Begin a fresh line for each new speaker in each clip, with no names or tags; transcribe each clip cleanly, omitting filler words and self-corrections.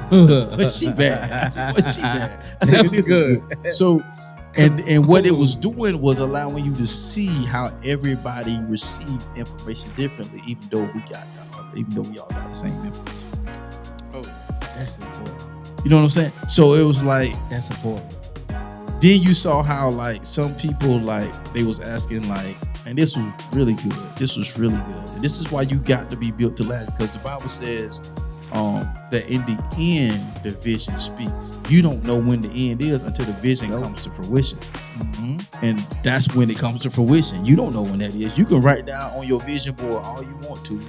But she bad. I said, but she bad. I said,
That's
this
good.
is good. So, and what it was doing was allowing you to see how everybody received information differently, even though we all got the same information.
Oh,
That's important.
You know what I'm saying? So it was like,
That's important.
then you saw how like some people like they was asking like, and this was really good. This was really good. And this is why you got to be built to last, because the Bible says that in the end the vision speaks. You don't know when the end is until the vision comes to fruition. And that's when it comes to fruition. You don't know when that is. You can write down on your vision board all you want to,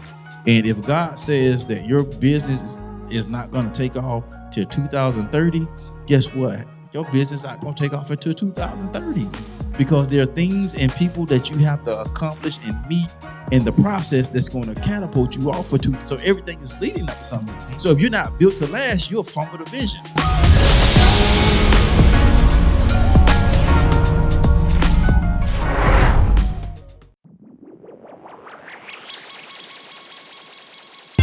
and if God says that your business is not going to take off till 2030, guess what? Your business not going to take off until 2030, because there are things and people that you have to accomplish and meet in the process that's going to catapult you off for two. So everything is leading up to something. So if you're not built to last, you'll fumble the vision.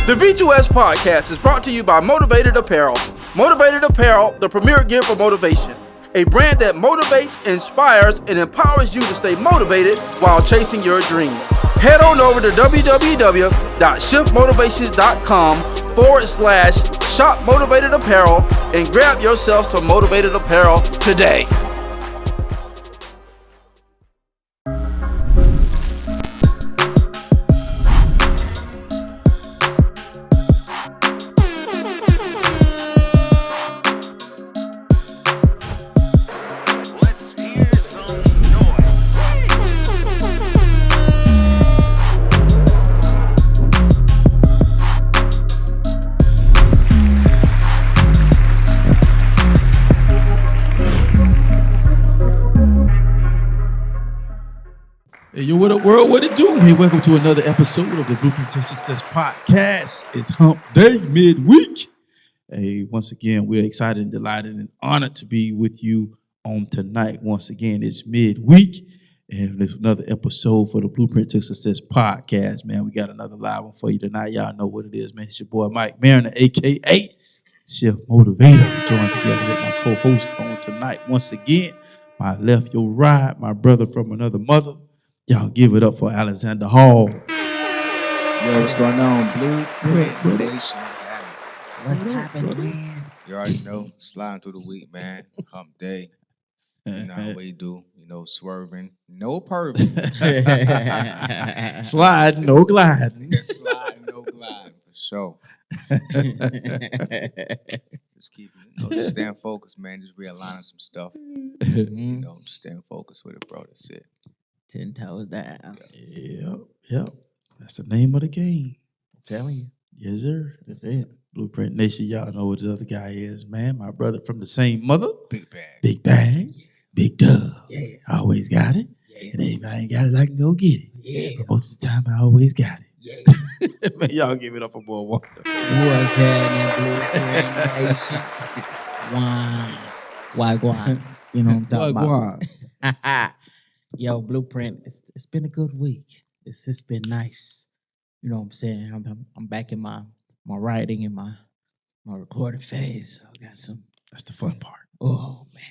The B2S podcast is brought to you by Motivated Apparel. Motivated Apparel, the premier gear for motivation. A brand that motivates, inspires, and empowers you to stay motivated while chasing your dreams. Head on over to www.shiftmotivations.com/shop motivated apparel and grab yourself some motivated apparel today.
Hey, yo, what up, world? What it do? Hey, welcome to another episode of the Blueprint to Success podcast. It's Hump Day midweek. Hey, once again, we're excited and delighted and honored to be with you on tonight. Once again, it's midweek, and there's another episode for the Blueprint to Success podcast. Man, we got another live one for you tonight. Y'all know what it is, man. It's your boy Mike Mariner, aka Shift Motivator, joined together with my co-host on tonight. Once again, my left, your right, my brother from another mother. Y'all give it up for Alexander Hall.
Yo, what's going on? Blueprint Nation.
What's happening, man?
You already know, sliding through the week, man. Hump day. You know how we do. You know, swerving. No perving.
Slide, no gliding.
Slide, no gliding, for sure. Just keep it, just staying focused, man. Just realigning some stuff. You know, just staying focused with it, bro. That's it.
10 toes down.
Yep. That's the name of the game.
I'm telling you.
Yes, sir.
That's it.
Blueprint Nation, y'all know what the other guy is, man. My brother from the same mother.
Big bag.
Big bag.
Yeah.
Big dub.
Yeah.
I always got it.
Yeah.
And if I ain't got it, I can go get it.
Yeah.
But most of the time, I always got it.
Yeah.
Man, y'all give it up for boy Wonder.
What's happening, Blueprint Nation? Wagwan. You know what I'm talking about? Yo, Blueprint, it's been a good week. It's been nice. You know what I'm saying? I'm back in my writing and my recording phase. So I got some.
That's the fun part.
Oh man.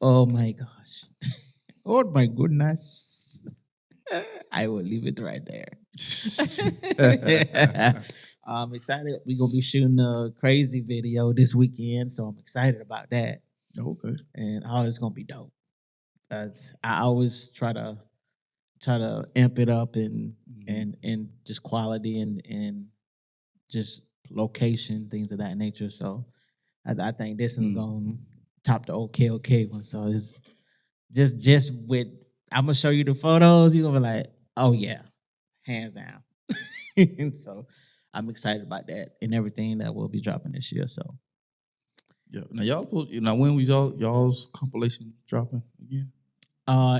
Oh my gosh. Oh my goodness. I will leave it right there. I'm excited. We're gonna be shooting a crazy video this weekend, so I'm excited about that.
Okay.
And it's gonna be dope. I always try to amp it up and just quality and just location, things of that nature. So I think this is gonna top the OK one. So it's just with, I'm gonna show you the photos. You're gonna be like, oh yeah, hands down. And so I'm excited about that and everything that will be dropping this year. So
yeah. Now when was y'all's compilation dropping again?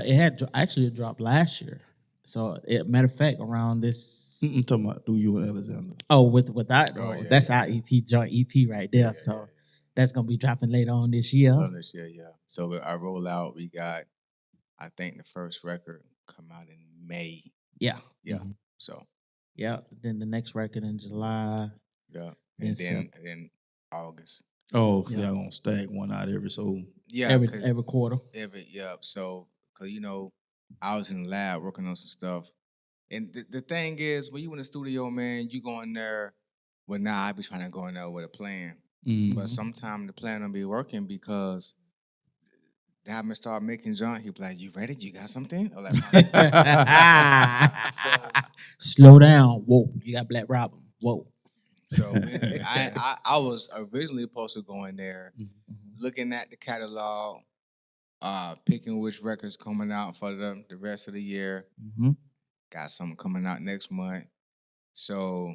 It had actually dropped last year. So, matter of fact, around this.
I'm talking about Do You and Alexander.
Oh, with that, that's
yeah.
our EP, joint EP right there. So, that's going to be dropping later on this year.
Yeah. So, our rollout, we got, I think, the first record come out in May.
Yeah.
Yeah.
Mm-hmm.
So.
Yeah. Then the next record in July.
Yeah. And then August.
Oh, so y'all gonna stack one out every so.
Yeah,
every quarter.
So, cause I was in the lab working on some stuff, and the thing is, when you in the studio, man, you go in there. Well, now I be trying to go in there with a plan, but sometimes the plan don't be working because Diamond start making junk. He be like, "You ready? You got something?" I'm like,
Slow down. Whoa, you got Black Robin. Whoa.
So I was originally supposed to go in there, looking at the catalog, picking which records coming out for the rest of the year. Got something coming out next month, so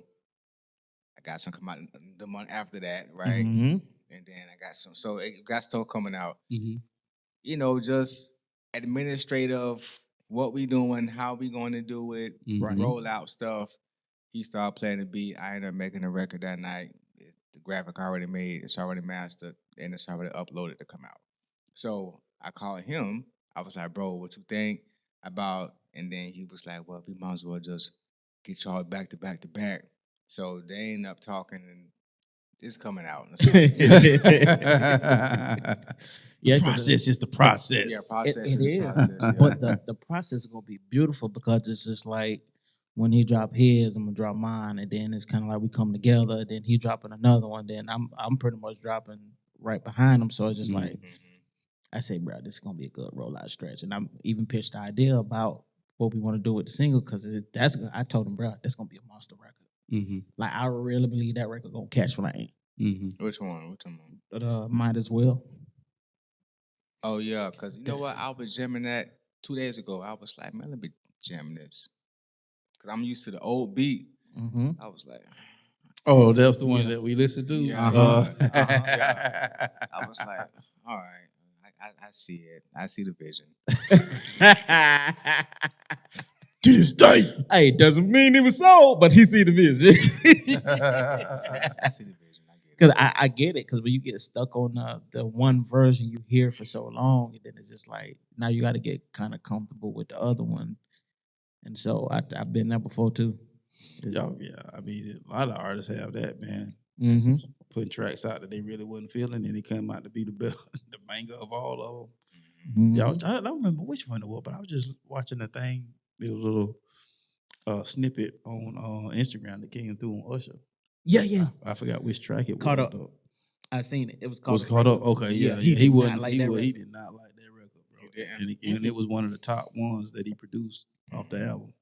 I got some coming out the month after that, right? And then I got some, so it got stuff coming out. Just administrative, what we doing, how we going to do it, roll out stuff. He started playing the beat. I ended up making a record that night. The graphic already made, it's already mastered, and it's already uploaded to come out. So I called him. I was like, bro, what you think about? And then he was like, well, we might as well just get y'all back to back to back. So they end up talking, and it's coming out.
The process is the process.
Yeah, process
It
is
is.
process. Yeah.
But the process is gonna be beautiful because it's just like when he drop his, I'm gonna drop mine, and then it's kind of like we come together. Then he dropping another one, then I'm pretty much dropping right behind him. So it's just like I say, bro, this is gonna be a good rollout stretch, and I'm even pitched the idea about what we want to do with the single because I told him, bro, that's gonna be a monster record. Like I really believe that record gonna catch flame.
Which one?
But might as well.
Oh yeah, because you know what? I was jamming that 2 days ago. I was like, man, let me jam this. Because I'm used to the old beat. I was like,
oh, that's the one that we listened to?
Yeah. I was like, all right, I see it. I see the vision.
To this day.
Hey, doesn't mean it was sold, but he see the vision.
I see the vision. I get it.
Because I get it. Because when you get stuck on the one version you hear for so long, and then it's just like now you got to get kind of comfortable with the other one. And so I've been there before too.
Oh yeah, I mean a lot of artists have that, man. Putting tracks out that they really wasn't feeling, and it came out to be the best, the banger of all of them. Y'all, I don't remember which one it was, but I was just watching the thing. There was a little snippet on Instagram that came through on Usher.
Yeah.
I forgot which track it
Caught
was.
Up. I seen it. It was called.
Was Caught Up. Okay, yeah. He
did
wasn't.
not like
He
that
was. He
record.
did not like that record, bro.
He didn't.
And it was one of the top ones that he produced off the album.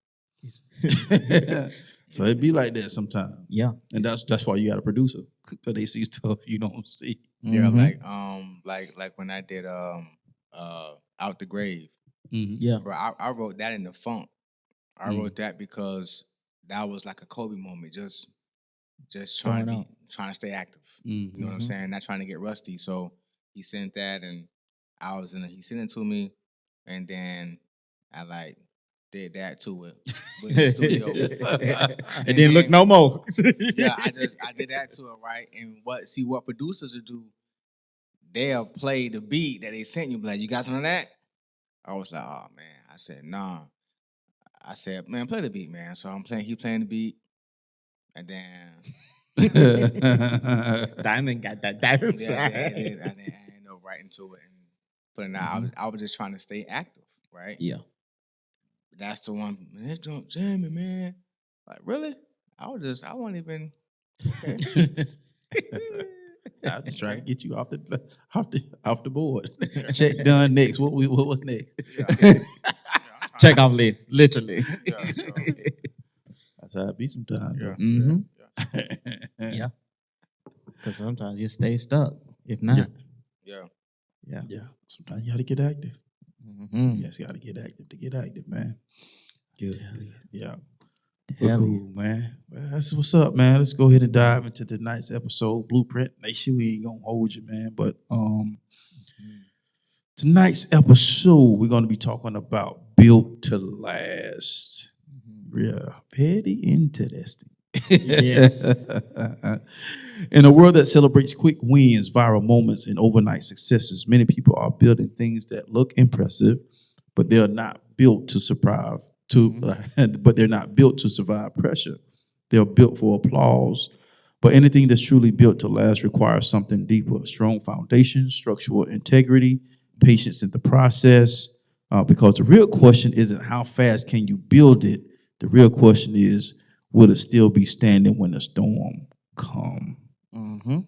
So it be like that sometimes.
Yeah,
and that's why you got a producer, because they see stuff you don't see.
Yeah, like when I did Out the Grave.
yeah.
Bro, I wrote that in the funk. I wrote that because that was like a Kobe moment, just trying to stay active. You know what I'm saying? Not trying to get rusty. So he sent that, and he sent it to me, and then I like did that to it with the studio.
And then look no more.
Yeah, I did that to it, right? And what producers will do, they'll play the beat that they sent you, like, you got some of that? I was like, oh man. I said, nah. I said, man, play the beat, man. So he playing the beat, and then
Diamond got that diamond
I
side.
ended up writing to it and putting it out. I was just trying to stay active, right?
Yeah.
That's the one, man, that junk jamming, man. Like, really? I wasn't even okay.
I was trying to get you off the board. Check done next. What was next?
Check off list, literally.
Yeah, so,
That's how it be sometimes.
Yeah. Because sometimes you stay stuck. If not,
yeah.
Sometimes you got to get active.
Mm-hmm.
Yes, you got to get active to get active, man. Good. Yeah.
Hell
Cool, man. Well, that's what's up, man. Let's go ahead and dive into tonight's episode, Blueprint. Make sure we ain't gonna hold you, man. But tonight's episode, we're gonna be talking about built to last. Yeah, very interesting.
Yes.
In a world that celebrates quick wins, viral moments, and overnight successes, many people are building things that look impressive, but they are not built to survive. But they're not built to survive pressure. They're built for applause, But anything that's truly built to last requires something deeper, a strong foundation, structural integrity, patience in the process. Because the real question isn't how fast can you build it. The real question is, will it still be standing when the storm come?
Mm-hmm.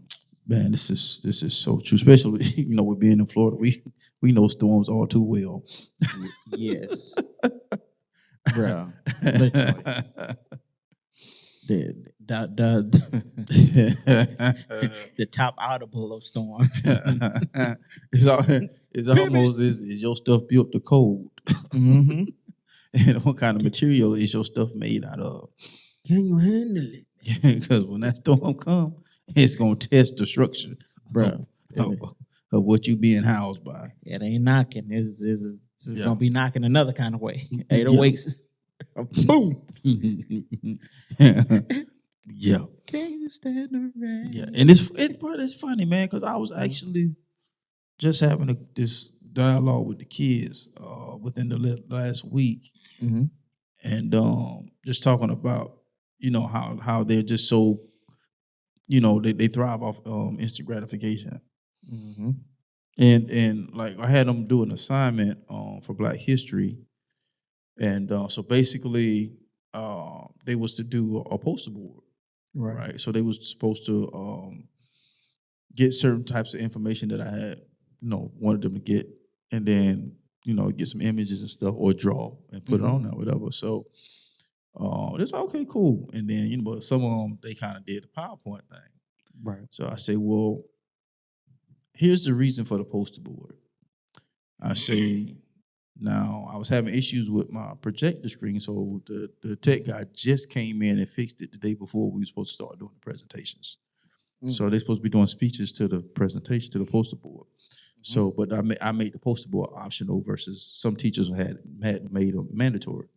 Man, this is so true. Especially with being in Florida, we know storms all too well.
Yes, bro. Literally, the top audible of storms.
it's all, it's almost is your stuff built to code,
Mm-hmm.
and what kind of material is your stuff made out of?
Can you handle it,
Because when that storm come, it's gonna test the structure
bro?
of what you being housed by.
It ain't knocking. It's
Yeah.
gonna be knocking another kind of way.
Yeah.
808s. Boom.
Yeah.
Can you stand the rain?
Yeah, and it's funny, man, because I was actually just having this dialogue with the kids within the last week,
Mm-hmm.
and just talking about how they're just so they thrive off instant gratification,
Mm-hmm.
and like I had them do an assignment for Black History, and so basically they was to do a poster board, right? So they was supposed to get certain types of information that I had, wanted them to get, and then get some images and stuff, or draw and put it on there, whatever. So it's okay, cool. And then but some of them they kind of did the PowerPoint thing,
Right.
So I say, well, here's the reason for the poster board. I say, now I was having issues with my projector screen, so the tech guy just came in and fixed it the day before we were supposed to start doing the presentations. So they're supposed to be doing speeches to the presentation, to the poster board. So, but I made the poster board optional versus some teachers had made them mandatory.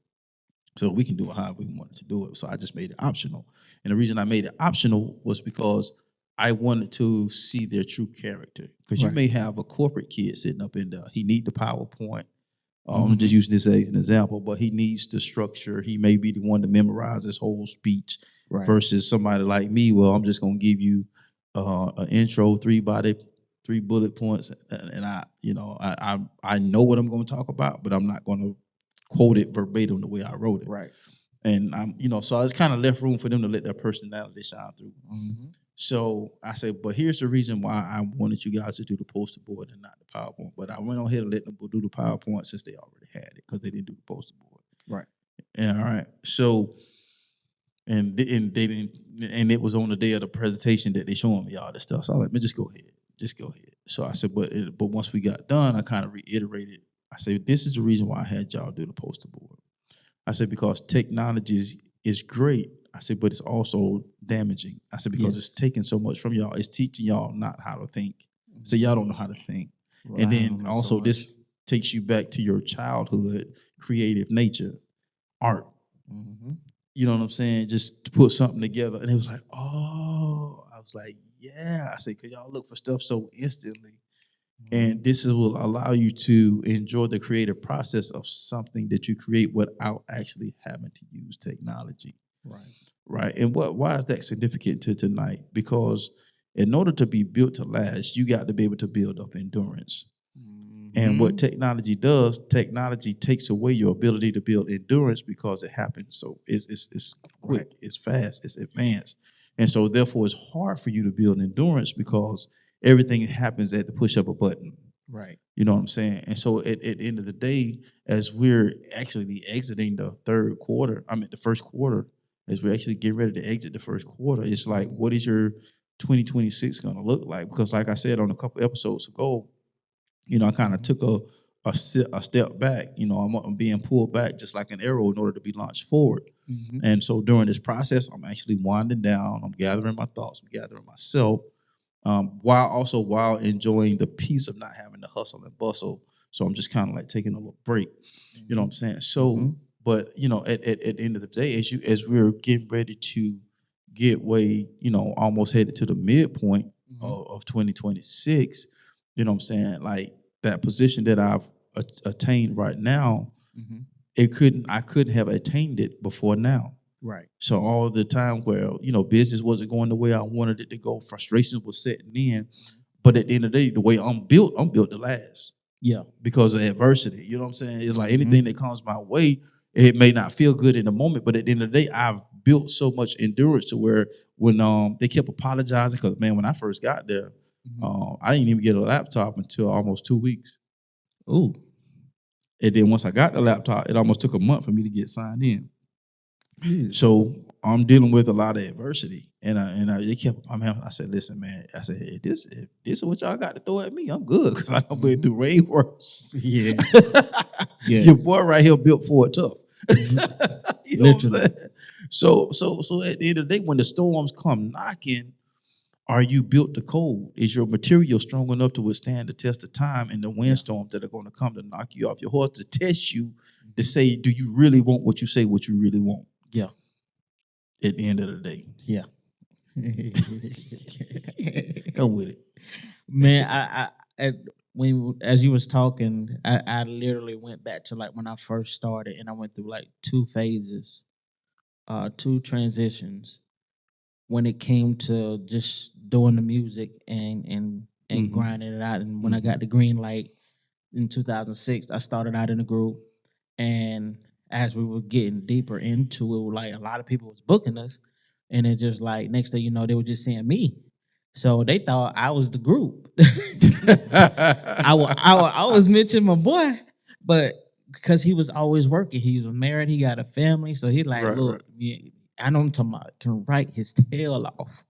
So we can do it however we wanted to do it. So I just made it optional. And the reason I made it optional was because I wanted to see their true character. Because you may have a corporate kid sitting up in there. He need the PowerPoint. I'm just using this as an example, but he needs the structure. He may be the one to memorize his whole speech versus somebody like me. Well, I'm just gonna give you an intro, three bullet points, and I know what I'm going to talk about, but I'm not going to quote it verbatim the way I wrote it.
Right.
And so I was kind of left room for them to let their personality shine through. So I said, but here's the reason why I wanted you guys to do the poster board and not the PowerPoint. But I went on ahead and let them do the PowerPoint since they already had it, because they didn't do the poster board.
Right.
And all right. So and they didn't, and it was on the day of the presentation that they showing me all this stuff. So I was like, man, just go ahead. So I said, but once we got done, I kind of reiterated. I said, this is the reason why I had y'all do the poster board. I said, because technology is great. I said, but it's also damaging. I said, because it's taking so much from y'all. It's teaching y'all not how to think. So y'all don't know how to think.
Right.
And then also this takes you back to your childhood, creative nature, art. You know what I'm saying? Just to put something together. And it was like, oh, I was like, yeah. I said, because y'all look for stuff so instantly. And this will allow you to enjoy the creative process of something that you create without actually having to use technology. Right. And why is that significant to tonight? Because in order to be built to last, you got to be able to build up endurance. And what technology does, technology takes away your ability to build endurance because it happens so it's quick, it's fast, it's advanced. And so therefore it's hard for you to build endurance because everything happens at the push of a button.
Right.
You know what I'm saying? And so at the end of the day, as we're actually exiting the the first quarter, as we're actually getting ready to exit the first quarter, it's like, what is your 2026 going to look like? Because like I said on a couple episodes ago, I kind of took a step back. I'm being pulled back just like an arrow in order to be launched forward. And so during this process, I'm actually winding down. I'm gathering my thoughts. I'm gathering myself, while enjoying the peace of not having to hustle and bustle. So I'm just kind of like taking a little break. You know what I'm saying? So, but at the end of the day, as we're getting ready to get way, almost headed to the midpoint of 2026. You know what I'm saying? Like that position that I've attained right now, I couldn't have attained it before now.
Right.
So all the time where, business wasn't going the way I wanted it to go, frustrations was setting in. But at the end of the day, the way I'm built to last.
Yeah.
Because of adversity. You know what I'm saying? It's like anything that comes my way, it may not feel good in the moment, but at the end of the day, I've built so much endurance to where when they kept apologizing, because man, when I first got there, I didn't even get a laptop until almost 2 weeks.
Ooh.
And then once I got the laptop, it almost took a month for me to get signed in.
Yeah.
So I'm dealing with a lot of adversity, and they kept. I said, listen, man. I said, if this is what y'all got to throw at me, I'm good because I done been through way worse.
Yeah.
Your boy right here built for it tough. You know what I'm saying? So at the end of the day, when the storms come knocking, are you built to cold? Is your material strong enough to withstand the test of time and the windstorms that are going to come to knock you off your horse, to test you, to say, do you really want what you say what you really want?
Yeah.
At the end of the day.
Yeah.
Come with it.
Man, when as you was talking, I literally went back to like when I first started, and I went through like 2 phases, 2 transitions when it came to just doing the music and grinding it out. And when I got the green light in 2006, I started out in a group, and as we were getting deeper into it, like a lot of people was booking us, and it just like next thing you know, they were just seeing me. So they thought I was the group. I was mentioning my boy, but because he was always working, he was married, he got a family, so he like, look, yeah, I know I'm talking about can write his tail off.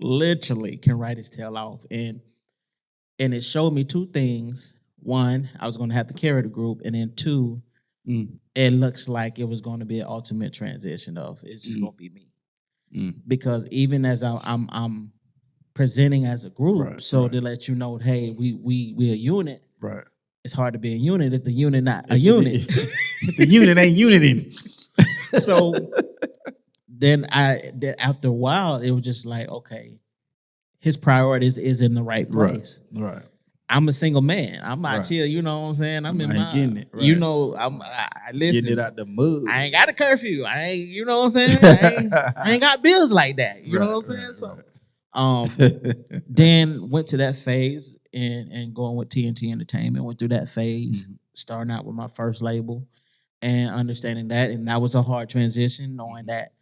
Literally can write his tail off. And it showed me 2 things. One, I was gonna have to carry the group, and then 2, it looks like it was gonna be an ultimate transition of it's just gonna be me. Because even as I'm presenting as a group, to let you know, hey, we a unit.
Right.
It's hard to be a unit if the unit not a unit.
If the unit ain't uniting.
So then after a while, it was just like, okay, his priorities is in the right place.
Right.
I'm a single man. I'm not chill. You know what I'm saying? I'm in my,
getting it. Right.
You know, I listen.
Getting it out the mud.
I ain't got a curfew. I ain't, you know what I'm saying? I ain't got bills like that. You know what I'm saying? So, then went to that phase and going with TNT Entertainment. Went through that phase, starting out with my first label and understanding that. And that was a hard transition, knowing that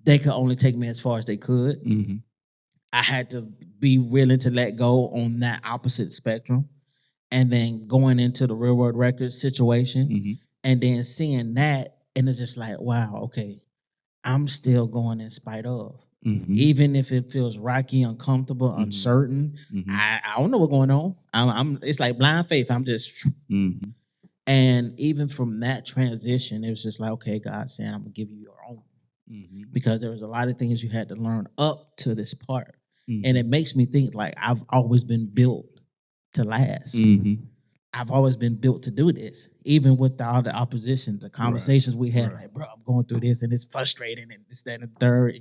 they could only take me as far as they could. I had to be willing to let go on that opposite spectrum. And then going into the Real World Records situation and then seeing that, and it's just like, wow, okay, I'm still going in spite of. Even if it feels rocky, uncomfortable, uncertain, I don't know what's going on. It's like blind faith. I'm just and even from that transition, it was just like, okay, God saying, I'm gonna give you your own. Because there was a lot of things you had to learn up to this part. And it makes me think like I've always been built to last. I've always been built to do this, even with all the opposition, the conversations we had, like, bro, I'm going through this and it's frustrating and this, that, and the third.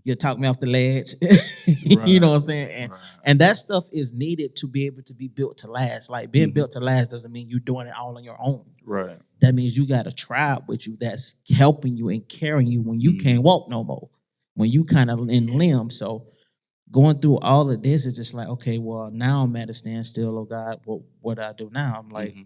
You talk me off the ledge. You know what I'm saying? And that stuff is needed to be able to be built to last. Like being built to last doesn't mean you're doing it all on your own.
Right.
That means you got a tribe with you that's helping you and carrying you when you can't walk no more, when you kind of in limb. So going through all of this is just like, okay, well, now I'm at a standstill. Oh God, what do I do now? I'm like,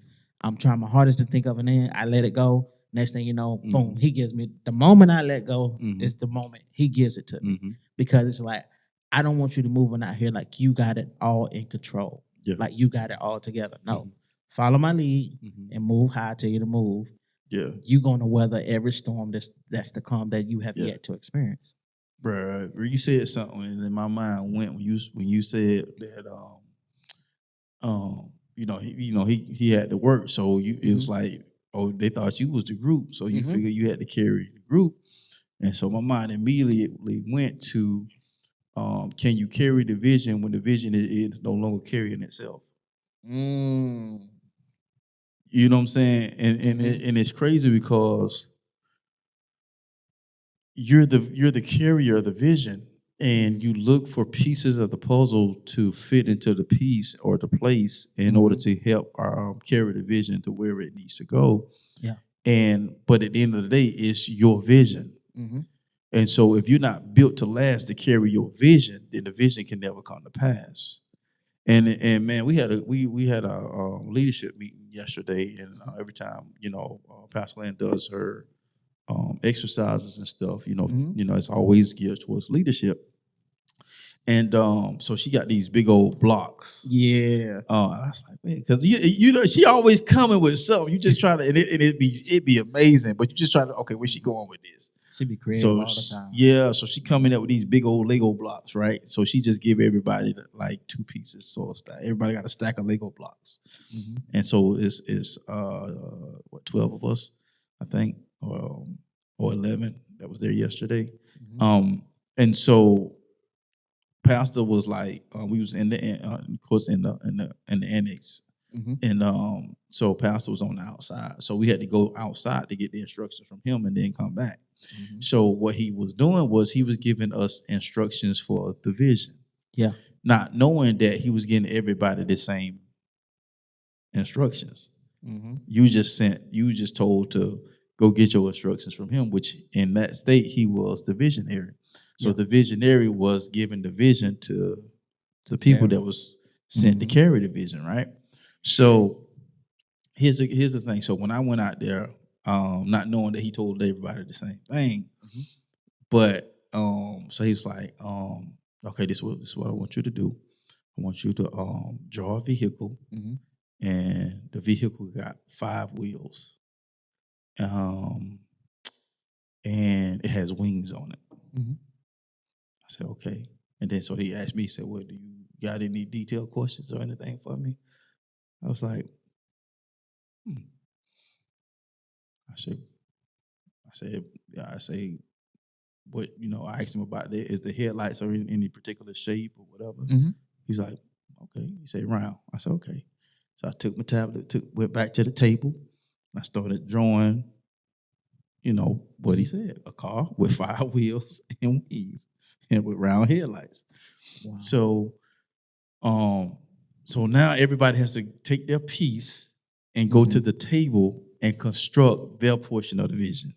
I'm trying my hardest to think of an end. I let it go. Next thing you know, boom, he gives me, the moment I let go is the moment he gives it to me. Because it's like, I don't want you to move on out here like you got it all in control. Like you got it all together. No, follow my lead and move how I tell you to move. You're going to weather every storm that's to come that you have yet to experience.
Bro, you said something, and in my mind went when you said that he had to work, so it was like, oh, they thought you was the group, so you figured you had to carry the group, and so my mind immediately went to, can you carry the vision when the vision is no longer carrying itself? You know what I'm saying? And it's crazy because you're the carrier of the vision, and you look for pieces of the puzzle to fit into the piece or the place in order to help carry the vision to where it needs to go. But at the end of the day, it's your vision.
Mm-hmm.
And so if you're not built to last to carry your vision, then the vision can never come to pass. And man, we had a leadership meeting yesterday, and every time Pastor Lynn does her exercises and stuff, it's always geared towards leadership. And so she got these big old blocks.
Yeah.
I was like, man, because she always coming with something. You just try to, and it'd be amazing, but you just try to, okay, where's she going with this?
She be creative all the time.
Yeah, so she coming up with these big old Lego blocks, right? So she just give everybody like 2 pieces, so everybody got a stack of Lego blocks, and so it's 12 of us, I think, or 11 that was there yesterday, and so Pastor was like, we was in the of course in the annex. And so Pastor was on the outside. So we had to go outside to get the instructions from him and then come back. So what he was doing was he was giving us instructions for the vision.
Yeah.
Not knowing that he was getting everybody the same instructions. You were just told to go get your instructions from him, which in that state he was the visionary. So the visionary was giving the vision to the people that was sent to carry the vision, right? So here's the thing. So when I went out there, not knowing that he told everybody the same thing, but so he's like, okay, this is what I want you to do. I want you to draw a vehicle, and the vehicle got 5 wheels, and it has wings on it. I said, okay. And then so he asked me, he said, well, do you got any detailed questions or anything for me? I was like, I say, what, I asked him about that. Is the headlights are in any particular shape or whatever? He's like, okay. He said, round. I said, okay. So I took my tablet, went back to the table, and I started drawing, what he said, a car with 5 wheels and wings and with round headlights. Wow. So now everybody has to take their piece and go to the table and construct their portion of the vision.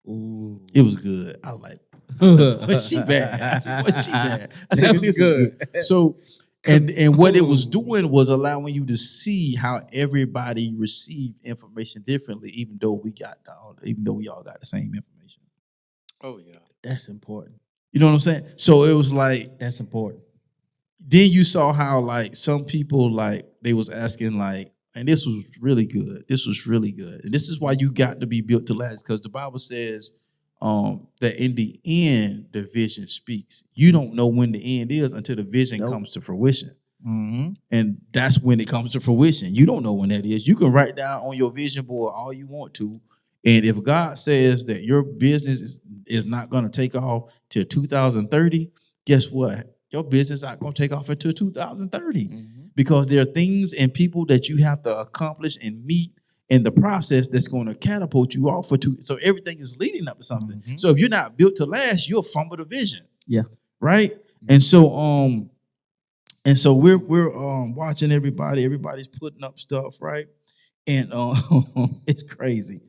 Ooh. It was good. I was like, was she bad? I said, was she bad? I said, this is good. So, and what it was doing was allowing you to see how everybody received information differently, even though we all got the same information.
Oh yeah,
that's important.
You know what I'm saying? So it was like,
that's important.
Then you saw how like some people like they was asking like, and this was really good. This was really good. And this is why you got to be built to last, because the Bible says that in the end, the vision speaks. You don't know when the end is until the vision comes to fruition. And that's when it comes to fruition. You don't know when that is. You can write down on your vision board all you want to. And if God says that your business is not going to take off till 2030, guess what? Your business not going to take off until 2030 because there are things and people that you have to accomplish and meet in the process that's going to catapult you off for so everything is leading up to something. So if you're not built to last, you'll fumble the vision.
Yeah.
Right. And so we're watching everybody's putting up stuff, right? And it's crazy.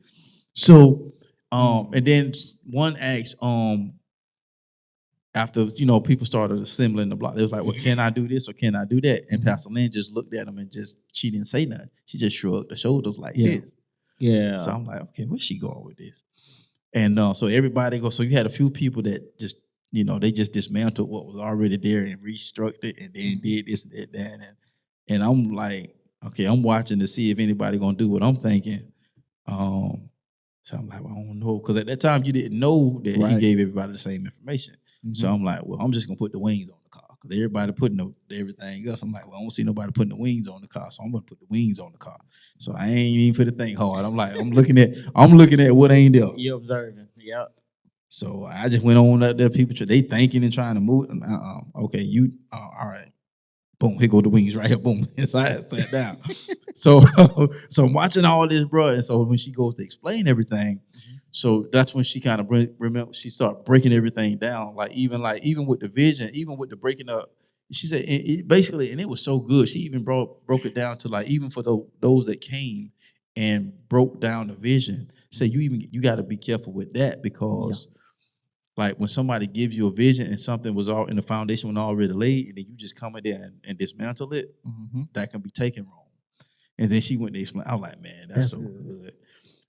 So and then one asks after people started assembling the block, they was like, well, can I do this or can I do that? And Pastor Lynn just looked at him and she didn't say nothing. She just shrugged her shoulders like this.
Yeah.
So I'm like, okay, where's she going with this? And so everybody goes, so you had a few people that just, they just dismantled what was already there and restructured it and then did this and that. And I'm like, okay, I'm watching to see if anybody gonna do what I'm thinking. So I'm like, well, I don't know. Because at that time, you didn't know that he gave everybody the same information. So I'm like, well, I'm just going to put the wings on the car. Because everybody putting everything else. I'm like, well, I don't see nobody putting the wings on the car. So I'm going to put the wings on the car. So I ain't even for to think hard. I'm like, I'm looking at what ain't there.
You're observing. Yep.
So I just went on up there. People, they thinking and trying to move. Okay, all right. Boom, here go the wings right here. Boom. So I sat down. So I'm watching all this, bro. And so when she goes to explain everything, so that's when she kind of she started breaking everything down. Even with the vision, even with the breaking up, she said basically, and it was so good. She even broke it down to even for those that came and broke down the vision. So you got to be careful with that because Like when somebody gives you a vision and something was all in the foundation was already laid, and then you just come in there and dismantle it, that can be taken wrong. And then she went to explain. I was like, man, that's so good.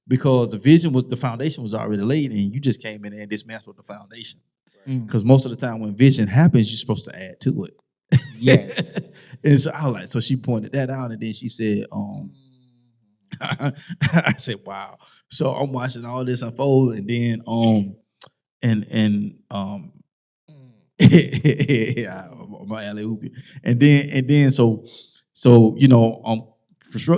Because the foundation was already laid, and you just came in and dismantled the foundation. Because most of the time when vision happens, you're supposed to add to it.
Yes.
And so I was like, so she pointed that out, and then she said, I said, wow. So I'm watching all this unfold, and then yeah, my alley-oop. And then so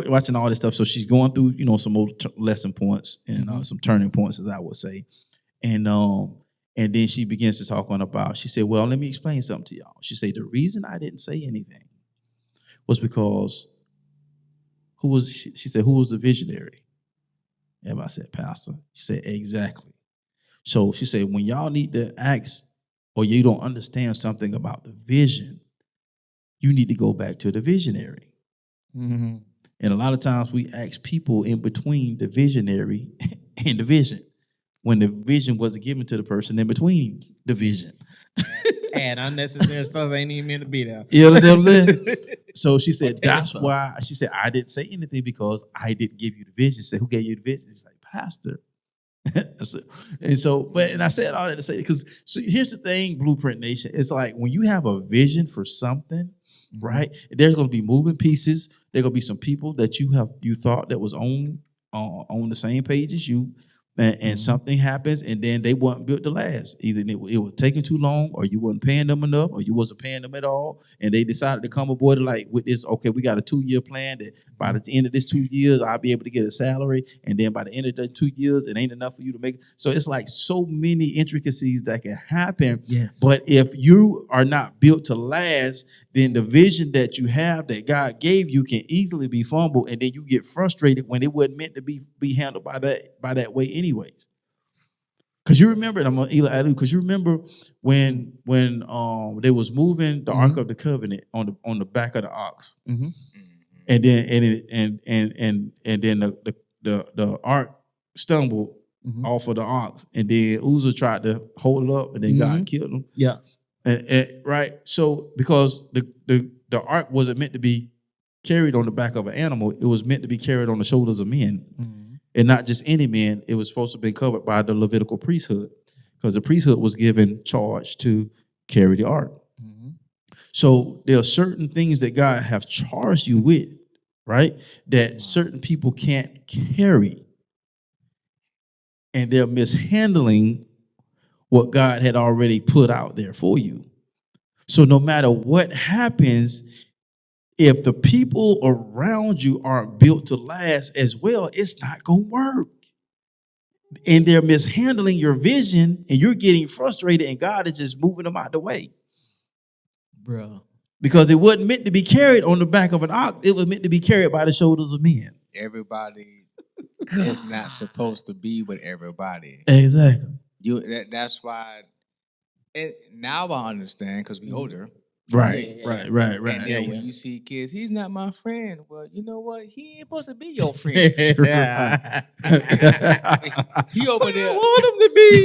watching all this stuff. So she's going through, some more lesson points and some turning points, as I would say. And then she begins to talk on about, she said, well, let me explain something to y'all. She said, the reason I didn't say anything was because she said, who was the visionary? And I said, Pastor. She said, exactly. So she said, when y'all need to ask or you don't understand something about the vision, you need to go back to the visionary. And a lot of times we ask people in between the visionary and the vision, when the vision wasn't given to the person in between the vision.
And unnecessary stuff ain't even meant to be there.
You understand what I'm saying? So she said, that's why, she said, I didn't say anything because I didn't give you the vision. She said, who gave you the vision? She's like, Pastor. And I said all that to say, because here's the thing, Blueprint Nation. It's like when you have a vision for something, right? There's going to be moving pieces. There going to be some people that you thought that was on the same page as you, and something happens, and then they weren't built to last. Either it was taking too long, or you wasn't paying them enough, or you wasn't paying them at all, and they decided to come aboard with this. Okay, we got a 2-year plan that by the end of this 2 years, I'll be able to get a salary, and then by the end of the 2 years, it ain't enough for you to make it. So it's like so many intricacies that can happen.
Yes.
But if you are not built to last, then the vision that you have that God gave you can easily be fumbled, and then you get frustrated when it wasn't meant to be handled by that way anyways. Because you remember, and I'm gonna Eli because you remember when they was moving the Ark of the Covenant on the back of the ox, and then the Ark stumbled off of the ox, and then Uzzah tried to hold it up, and then God killed him.
Yeah.
And right, so because the ark wasn't meant to be carried on the back of an animal, it was meant to be carried on the shoulders of men, and not just any men. It was supposed to be covered by the Levitical priesthood, because the priesthood was given charge to carry the ark. So there are certain things that God have charged you with, right, that certain people can't carry, and they're mishandling what God had already put out there for you. So no matter what happens, if the people around you aren't built to last as well, it's not going to work. And they're mishandling your vision, and you're getting frustrated, and God is just moving them out the way.
Bro.
Because it wasn't meant to be carried on the back of an ox. It was meant to be carried by the shoulders of men.
Everybody is not supposed to be with everybody.
Exactly.
That's why. And now I understand, because we older.
Right.
And then when you see kids, he's not my friend. Well, you know what? He ain't supposed to be your friend. He over there.
I want him to be.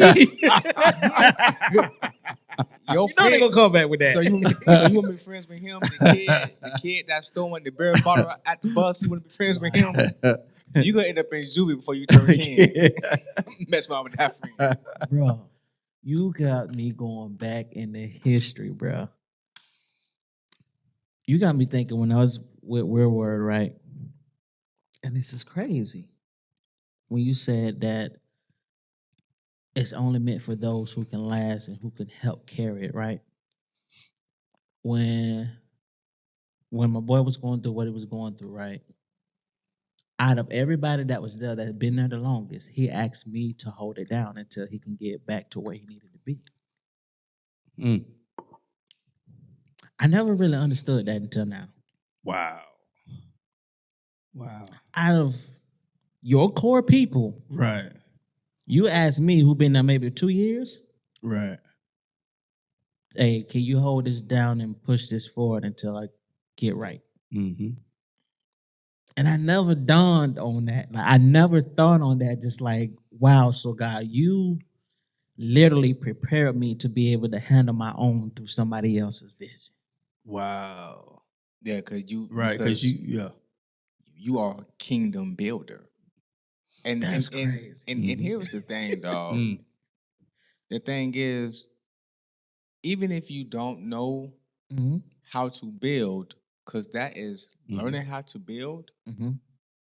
Your
You know
friend.
they gonna come back with that.
So you want to be friends with him? The kid that's throwing the beer bottle at the bus. You want to be friends with him? You gonna end up in juvie before you turn 10. Mess around with that friend,
Bro. You got me going back into history, bro. You got me thinking when I was with Real Word, right? And this is crazy. When you said that it's only meant for those who can last and who can help carry it, right? When my boy was going through what he was going through, right? Out of everybody that was there that had been there the longest, he asked me to hold it down until he can get back to where he needed to be. I never really understood that until now.
Wow.
Out of your core people,
Right.
you asked me, who been there maybe 2 years,
Right.
hey, can you hold this down and push this forward until I get right? And I never dawned on that. Like I never thought on that. Just like, wow, so God, you literally prepared me to be able to handle my own through somebody else's vision.
Wow.
Yeah, because
Because
you are a kingdom builder. And
That's
and
crazy.
and here's the thing, dog.
Mm.
The thing is, even if you don't know how to build, because that is learning how to build,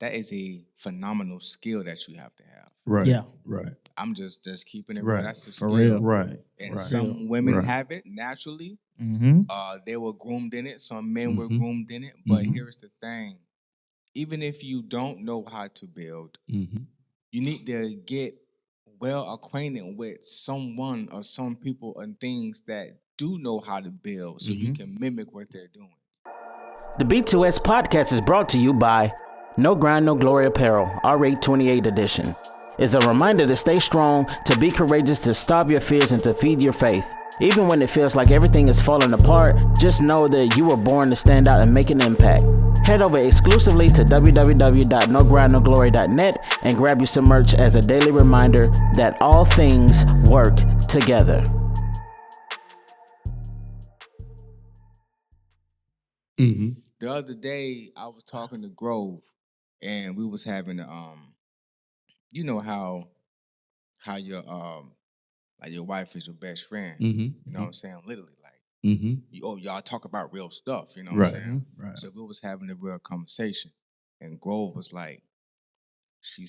that is a phenomenal skill that you have to have.
Right.
Yeah.
Right.
I'm just keeping it
Right.
real. That's a
For
skill.
real.
Right.
And
right.
some women
Right.
have it naturally. They were groomed in it. Some men were groomed in it. But here's the thing. Even if you don't know how to build, you need to get well acquainted with someone or some people and things that do know how to build so you can mimic what they're doing.
The B2S podcast is brought to you by No Grind, No Glory Apparel, R828 edition. It's a reminder to stay strong, to be courageous, to starve your fears, and to feed your faith. Even when it feels like everything is falling apart, just know that you were born to stand out and make an impact. Head over exclusively to www.nogrindnoglory.net and grab you some merch as a daily reminder that all things work together.
The other day, I was talking to Grove, and we was having you know how your like your wife is your best friend. You know what I'm saying? Literally, like y'all talk about real stuff. You know what I'm saying?
Right.
So we was having a real conversation, and Grove was like, she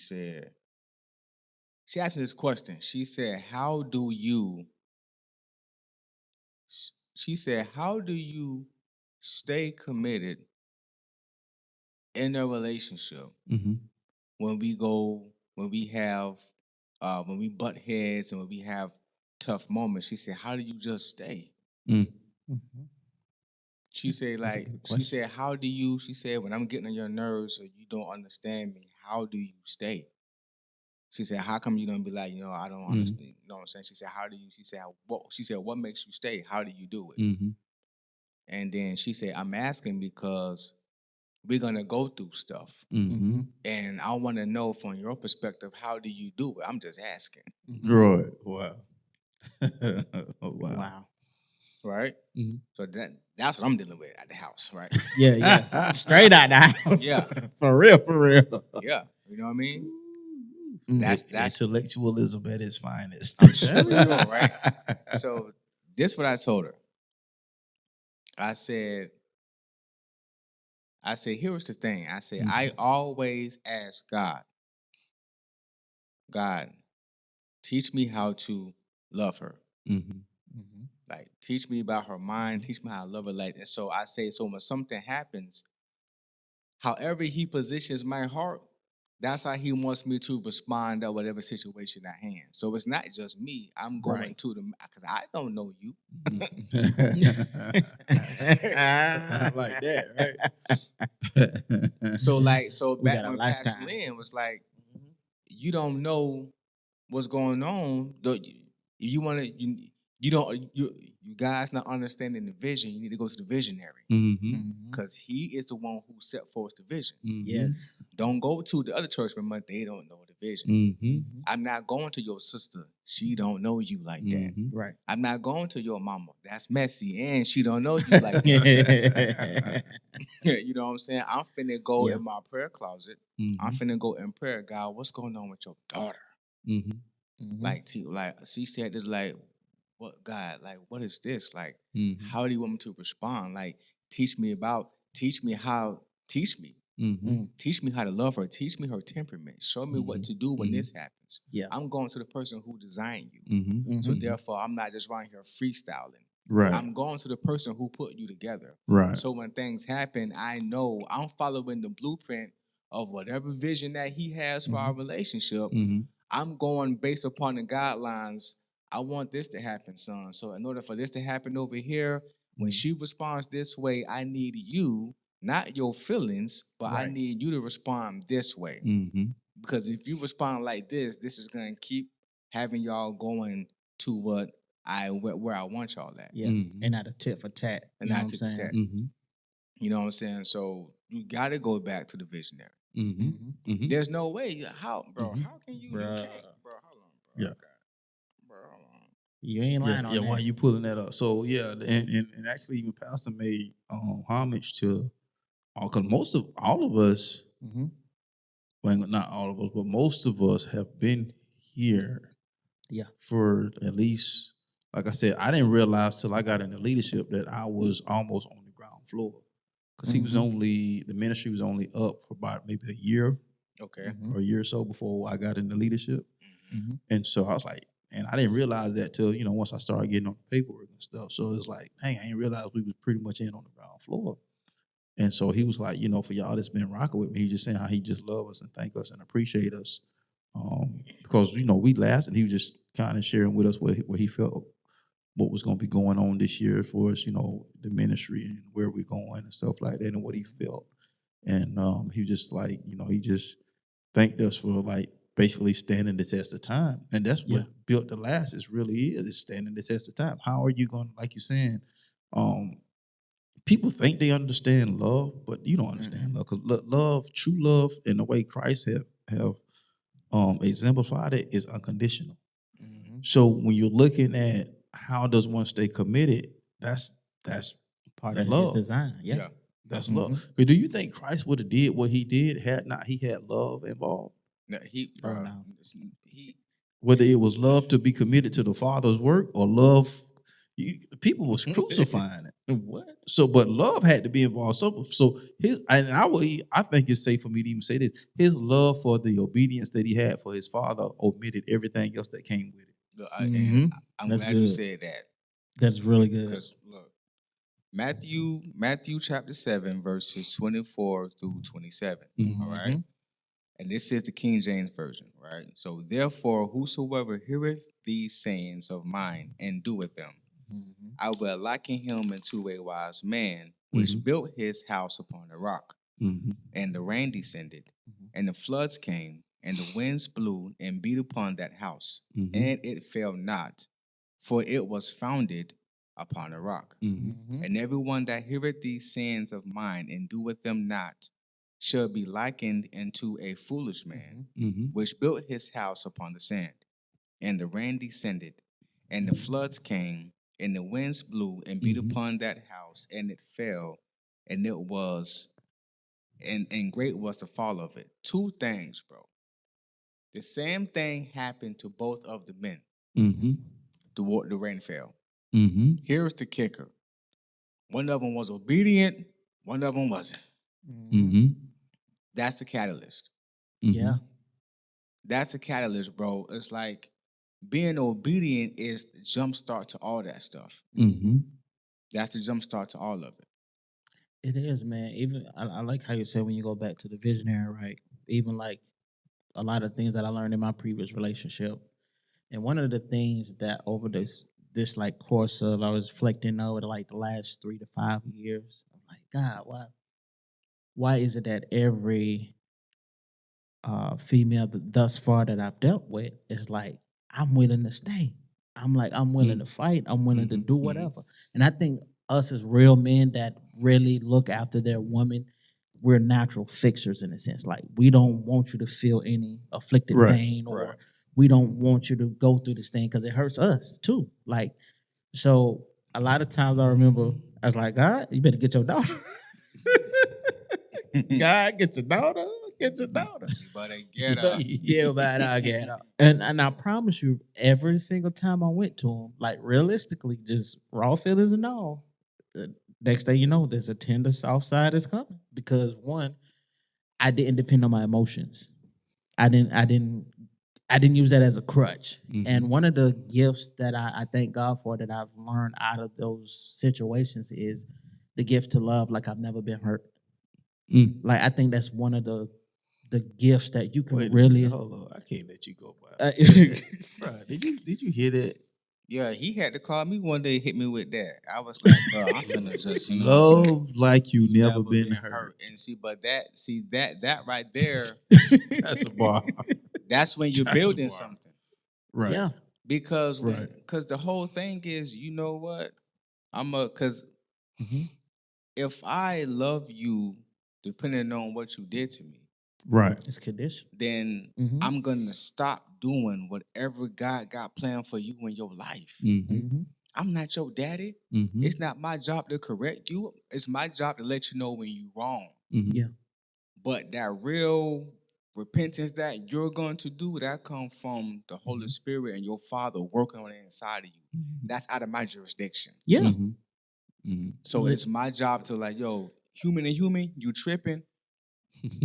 asked me this question. She said, "How do you?" She said, "How do you stay committed in a relationship when we butt heads and when we have tough moments?" She said, "How do you just stay?" She said, "How do you?" She said, "When I'm getting on your nerves or you don't understand me, how do you stay?" She said, "How come you don't be like, I don't understand?" You know what I'm saying? She said, "How do you?" She said, what makes you stay? How do you do it?" And then she said, "I'm asking because we're gonna go through stuff. And I want to know from your perspective, how do you do it?" I'm just asking.
Right. Wow. Wow.
Right? So that's what I'm dealing with at the house, right?
Yeah. Straight out the house.
Yeah.
For real.
Yeah. You know what I mean?
That's
That's
intellectualism at its finest.
I'm sure, for sure, right? So this what I told her. I said, here was the thing. I said, I always ask God, teach me how to love her. Like, teach me about her mind, teach me how to love her. Like, and so I say, so when something happens, however he positions my heart, that's how he wants me to respond to whatever situation at hand. So it's not just me. I'm going to them because I don't know you.
I like that, right?
So
We
back
got a
when Pastor
lifetime.
Lynn was like, you don't know what's going on. You want to you guys not understanding the vision. You need to go to the visionary because he is the one who set forth the vision.
Yes.
Don't go to the other church member; they don't know the vision. I'm not going to your sister; she don't know you like that.
Right.
I'm not going to your mama; that's messy, and she don't know you like that. You know what I'm saying? I'm finna go in my prayer closet. I'm finna go in prayer. God, what's going on with your daughter? Like she said this, like, what, God, like, what is this? Like, how do you want me to respond? Like, teach me how. Teach me how to love her. Teach me her temperament. Show me what to do when this happens.
Yeah.
I'm going to the person who designed you. So therefore, I'm not just around here freestyling.
Right.
I'm going to the person who put you together.
Right.
So when things happen, I know I'm following the blueprint of whatever vision that he has for our relationship. I'm going based upon the guidelines. I want this to happen, son. So in order for this to happen over here, when she responds this way, I need you, not your feelings, but I need you to respond this way. Because if you respond like this is going to keep having y'all going to where I want y'all at.
Yeah. And not a tit for tat.
And not tit for tat. You know what I'm saying? So you got to go back to the visionary. There's no way. How, bro? How can you? You can't, bro. Hold on, bro.
Yeah.
Okay. Bro, hold on.
You ain't lying on
yeah.
that.
Why you pulling that up? So yeah, and actually even Pastor made homage to because most of all of us, well, not all of us, but most of us have been here.
Yeah.
For at least, like I said, I didn't realize till I got into leadership that I was almost on the ground floor because he was only the ministry was only up for about maybe a year.
Okay.
Or a year or so before I got into leadership.
Mm-hmm.
And so I was like, and I didn't realize that till, once I started getting on the paperwork and stuff. So it's like, dang, I didn't realize we was pretty much in on the ground floor. And so he was like, for y'all that's been rocking with me, he just saying how he just love us and thank us and appreciate us. Because, we last, and he was just kind of sharing with us what he felt, what was going to be going on this year for us, the ministry and where we're going and stuff like that and what he felt. And he was just like, he just thanked us for like basically standing the test of time. And that's what built the last is standing the test of time. How are you going, like you're saying, people think they understand love, but you don't understand love. Because love, true love, in the way Christ have exemplified it, is unconditional. So when you're looking at how does one stay committed, that's
Part of
love.
his design. Yeah.
That's love. But do you think Christ would have did what he did had not he had love involved?
No,
no.
Whether it was love to be committed to the Father's work or love, people was crucifying it.
What?
So, but love had to be involved. So his, and I think it's safe for me to even say this: his love for the obedience that he had for his Father omitted everything else that came with it.
Look, and I'm
That's
glad
good.
you said that.
That's really good.
Because look, Matthew chapter 7, verses 24 through 27. All right. And this is the King James Version, right? So therefore, whosoever heareth these sayings of mine and doeth them, I will liken him unto a wise man which built his house upon a rock. And the rain descended, and the floods came, and the winds blew and beat upon that house, and it fell not, for it was founded upon a rock. And everyone that heareth these sayings of mine and doeth them not shall be likened unto a foolish man, which built his house upon the sand. And the rain descended, and the floods came, and the winds blew and beat upon that house, and it fell, and it was, and great was the fall of it. Two things, bro. The same thing happened to both of the men. The rain fell. Here's the kicker. One of them was obedient, one of them wasn't. That's the catalyst.
Yeah.
That's the catalyst, bro. It's like being obedient is the jump start to all that stuff. That's the jump start to all of it.
It is, man. Even I like how you said when you go back to the visionary, right? Even like a lot of things that I learned in my previous relationship. And one of the things that over this like course of I was reflecting over like the last 3 to 5 years, I'm like, God, why is it that every female thus far that I've dealt with is like, I'm willing to stay. I'm willing to fight. I'm willing to do whatever. And I think us as real men that really look after their woman, we're natural fixers in a sense. Like we don't want you to feel any afflicted pain or we don't want you to go through this thing because it hurts us too. Like, so a lot of times I remember I was like, God, you better get your daughter. God, get your daughter. Get your daughter.
You better get her.
You better get her. And I promise you, every single time I went to him, like realistically, just raw feelings and all, the next thing you know, there's a tender soft side that's coming. Because one, I didn't depend on my emotions. I didn't use that as a crutch. And one of the gifts that I thank God for that I've learned out of those situations is the gift to love like I've never been hurt. Like I think that's one of the gifts that you can really
hold on. I can't let you go by. Bro, did you hear that?
Yeah, he had to call me one day, hit me with that. I was like, I'm finna just
love like you never been hurt.
And that right there,
that's a bar.
That's when you're building something.
Right.
Yeah.
Because the whole thing is, you know what? If I love you, depending on what you did to me,
Right.
It's condition.
then
Mhm.
I'm gonna stop doing whatever God got planned for you in your life.
Mm-hmm.
I'm not your daddy.
Mm-hmm.
It's not my job to correct you. It's my job to let you know when you're wrong.
Mm-hmm.
Yeah.
But that real repentance that you're going to do, that comes from the Holy Spirit and your Father working on the inside of you. That's out of my jurisdiction.
Yeah.
Mm-hmm. Mm-hmm.
So it's my job to like, yo, human and human, you tripping.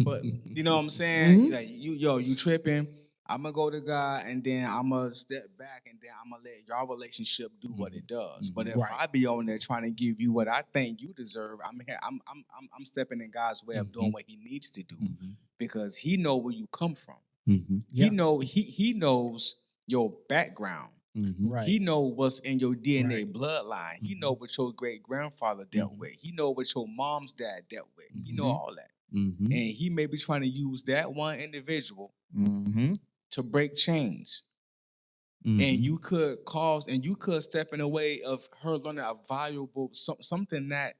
But you know what I'm saying? Like you tripping. I'm gonna go to God and then I'm gonna step back and then I'm gonna let your relationship do what it does. But if I be on there trying to give you what I think you deserve, I'm here. I'm stepping in God's way of doing what He needs to do because He know where you come from.
Mm-hmm.
He knows your background.
Mm-hmm.
Right.
He know what's in your DNA bloodline. He know what your great grandfather dealt with. He know what your mom's dad dealt with. He know all that.
Mm-hmm.
And he may be trying to use that one individual to break chains.
Mm-hmm.
And you could step in the way of her learning a valuable something that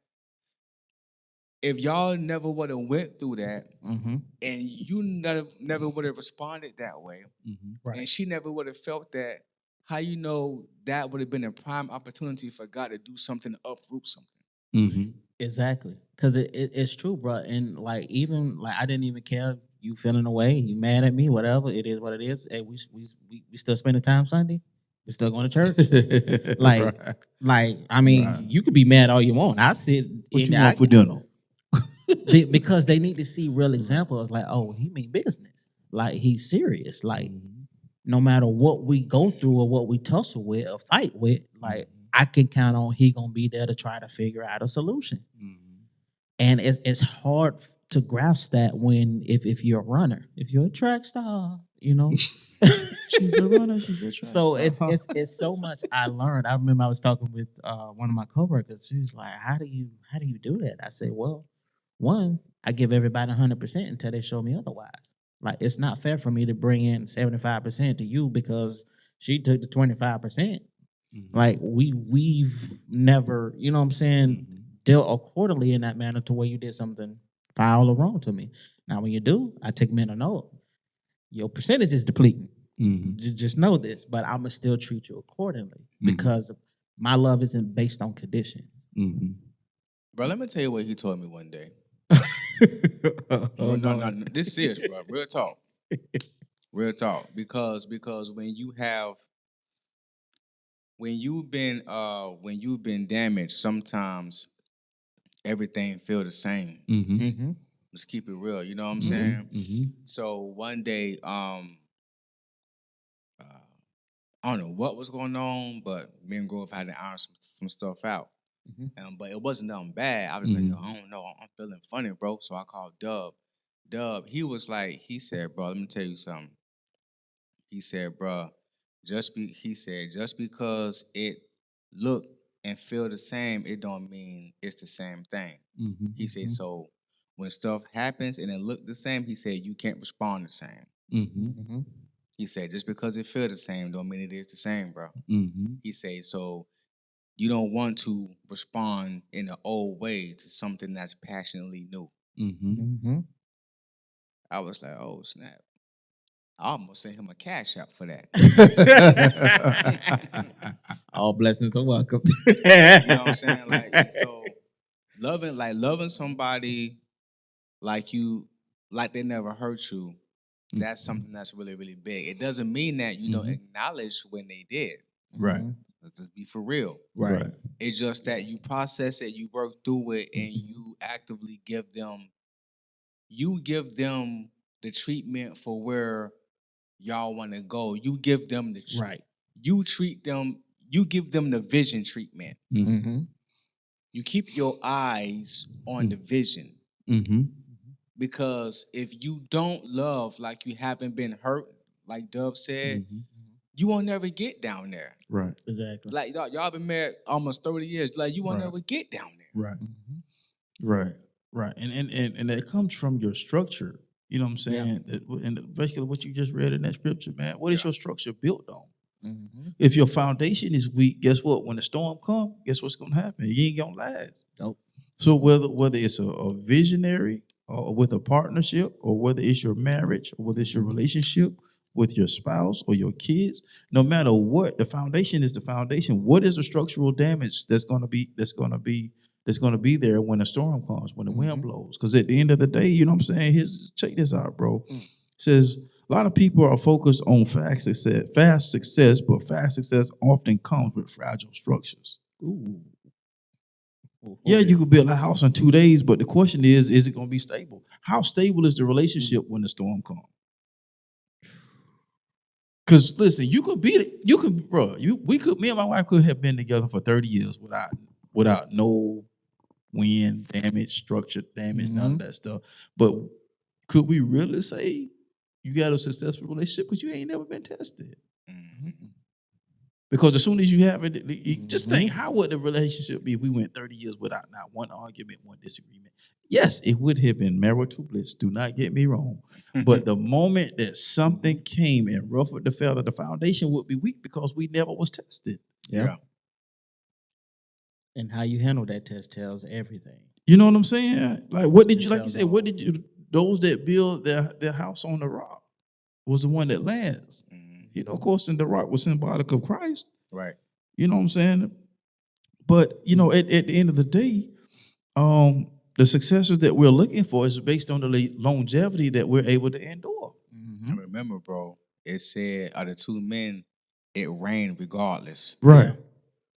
if y'all never would have went through that and you never would have responded that way and she never would have felt that, how you know that would have been a prime opportunity for God to do something to uproot something.
Mm-hmm.
Exactly. Because it's true, bro. And like even like I didn't even care you feeling away, you mad at me, whatever. It is what it is. Hey, we still spending time Sunday. We still going to church. Like like I mean, you could be mad all you want. I sit
What
in
you want for dinner?
because they need to see real examples. Like, oh, he mean business. Like he's serious. Like no matter what we go through or what we tussle with or fight with, like I can count on he gonna be there to try to figure out a solution. And it's hard to grasp that when if you're a runner, if you're a track star, you know.
She's a runner. She's a track
So
star.
it's so much I learned. I remember I was talking with one of my coworkers. She was like, "How do you do that?" I said, "Well, one, I give everybody 100% until they show me otherwise. Like it's not fair for me to bring in 75% to you because she took the 25%. Like we've never, you know what I'm saying, dealt accordingly in that manner to where you did something foul or wrong to me. Now when you do, I take mental note. Your percentage is depleting. Just know this, but I'm gonna still treat you accordingly because my love isn't based on conditions."
Bro, let me tell you what he told me one day.
Oh,
no, this is serious, bro. Real talk. Real talk. Because when you've been damaged, sometimes everything feel the same. Let's keep it real. You know what I'm saying? So one day, I don't know what was going on, but me and Grove had to iron some stuff out. But it wasn't nothing bad. I was like, yo, I don't know. I'm feeling funny, bro. So I called Dub. He said, bro, let me tell you something. He said, bro, just because it look and feel the same, it don't mean it's the same thing. He said, so when stuff happens and it look the same, he said, you can't respond the same. He said, just because it feel the same don't mean it is the same, bro. He said, so you don't want to respond in an old way to something that's passionately new. I was like, oh, snap. I almost sent him a cash app for that.
All blessings are welcome.
You know what I'm saying? Like, so loving somebody like they never hurt you, that's something that's really, really big. It doesn't mean that you don't acknowledge when they did.
Right.
Let's just be for real.
Right.
It's just that you process it, you work through it, and you actively give them the treatment for where y'all want to go. You give them the you give them the vision treatment. You keep your eyes on the vision. Because if you don't love like you haven't been hurt, like Dub said, you won't never get down there.
Right.
Exactly.
Like y'all been married almost 30 years. Like you won't never get down there.
Right. Right. And it comes from your structure. You know what I'm saying? And basically what you just read in that scripture, man. What is your structure built on? If your foundation is weak, guess what? When the storm comes, guess what's gonna happen? You ain't gonna last.
Nope.
So whether it's a visionary with a partnership, or whether it's your marriage, or whether it's your relationship with your spouse or your kids, no matter what, the foundation is the foundation. What is the structural damage that's going to be there when a storm comes, when the wind blows? Because at the end of the day, you know what I'm saying? Check this out, bro. It says a lot of people are focused on fast success, but fast success often comes with fragile structures.
Ooh.
Yeah, you could build a house in 2 days, but the question is it going to be stable? How stable is the relationship when the storm comes? Because listen, me and my wife could have been together for 30 years without no wind damage, structure damage, none of that stuff. But could we really say you got a successful relationship because you ain't never been tested? Because as soon as you have it, just think, how would the relationship be if we went 30 years without not one argument, one disagreement? Yes, it would have been marital bliss. Do not get me wrong. But the moment that something came and ruffled the feather, the foundation would be weak because we never was tested.
Yeah. And how you handle that test tells everything.
You know what I'm saying? Like, what did you, those that build their house on the rock was the one that lasts. You know, of course, and the rock was symbolic of Christ.
Right.
You know what I'm saying? But, you know, at the end of the day, the successors that we're looking for is based on the longevity that we're able to endure.
And remember, bro, it said of the two men, it rained regardless.
Right.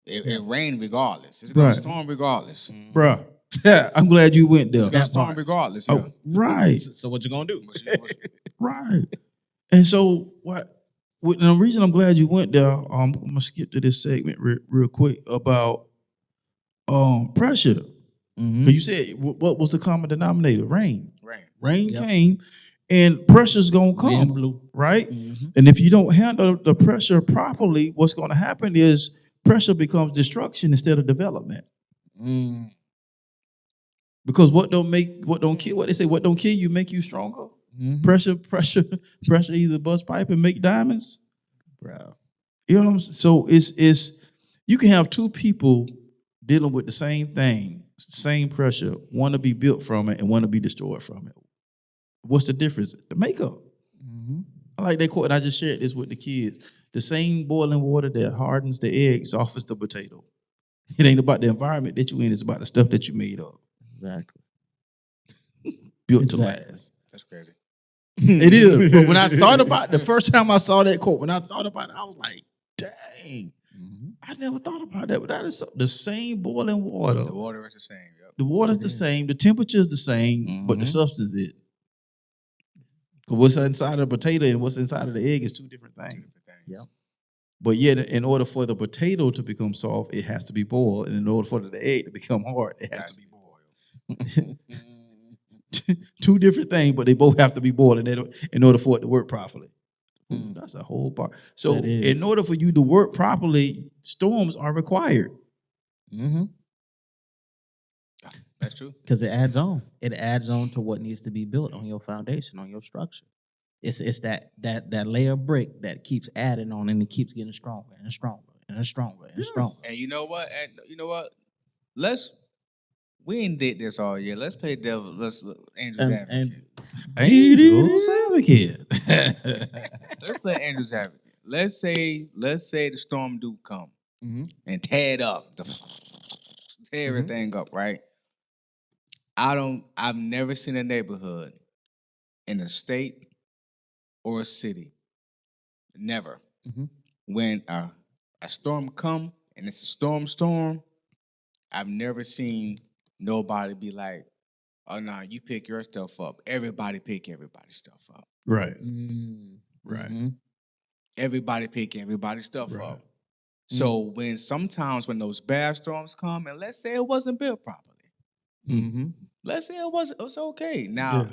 It rained regardless. It's going to storm regardless.
Bruh. Yeah, I'm glad you went there.
It's going to storm regardless. Yeah.
Oh, right.
So what you gonna do?
Right. And so and the reason I'm glad you went there, I'm gonna skip to this segment real quick about pressure. Because you said what was the common denominator? Rain. Rain came, and pressure's gonna come.
Wind blew.
Right? And if you don't handle the pressure properly, what's gonna happen is pressure becomes destruction instead of development. Because what don't kill you make you stronger. Pressure either bust pipe and make diamonds.
Bro.
You know what I'm saying? So it's you can have two people dealing with the same thing, same pressure, one to be built from it and one to be destroyed from it. What's the difference? The makeup. I like that quote, and I just shared this with the kids. The same boiling water that hardens the egg softens the potato. It ain't about the environment that you in, it's about the stuff that you made up.
Exactly.
Built to last.
That's crazy.
It is. But when I thought about the first time I saw that quote, I was like, dang. I never thought about that. But that is the same boiling water.
The water is the same. Yep.
The water's the same. The temperature is the same, but the substance is. Because what's inside of the potato and what's inside of the egg is two different things.
Yeah.
But yet, in order for the potato to become soft, it has to be boiled. And in order for the egg to become hard, it has to be boiled. Two different things, but they both have to be boiled in order for it to work properly. That's a whole part. So in order for you to work properly, storms are required.
That's true.
Because it adds on. It adds on to what needs to be built on your foundation, on your structure. It's that layer of brick that keeps adding on, and it keeps getting stronger and stronger and stronger and stronger.
And you know what? We ain't did this all year. Let's play devil. Andrew's advocate.
Andrew's advocate.
Let's play Andrew's advocate. Let's say the storm do come and tear it up, tear everything up, right? I've never seen a neighborhood in a state or a city, never, when a storm come and it's a storm, I've never seen nobody be like, oh, no, you pick your stuff up. Everybody pick everybody's stuff up.
Right. Right.
Everybody pick everybody's stuff up. So when those bad storms come, and let's say it wasn't built properly. Let's say it's okay. Now.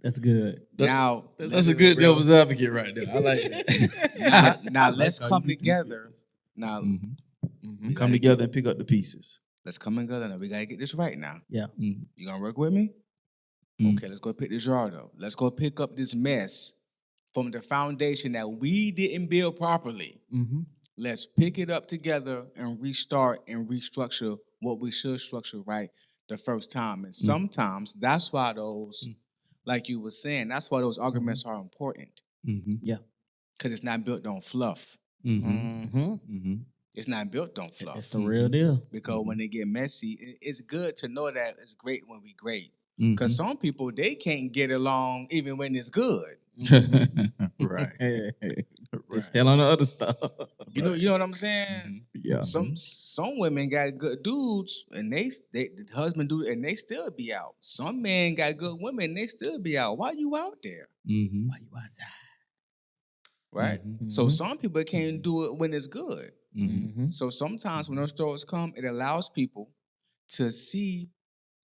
That's good.
That's a good devil's advocate right there. I like that.
Now let's come together. Now,
come together and pick up the pieces.
Let's come together. Now we gotta get this right now.
Yeah.
You gonna work with me? Okay, let's go pick this yard up. Let's go pick up this mess from the foundation that we didn't build properly. Let's pick it up together and restart and restructure what we should structure right. the first time. And sometimes that's why those, like you were saying, that's why those arguments are important.
Yeah.
Because it's not built on fluff. It's not built on fluff.
It's the real deal.
Because when they get messy, it's good to know that it's great when we great. Because some people, they can't get along even when it's good.
Right.
They're still on the other stuff.
You know what I'm saying?
Yeah.
Some women got good dudes and they the husband do and they still be out. Some men got good women and they still be out. Why you out there?
Why you outside?
Right? So some people can't do it when it's good. So sometimes when those stories come, it allows people to see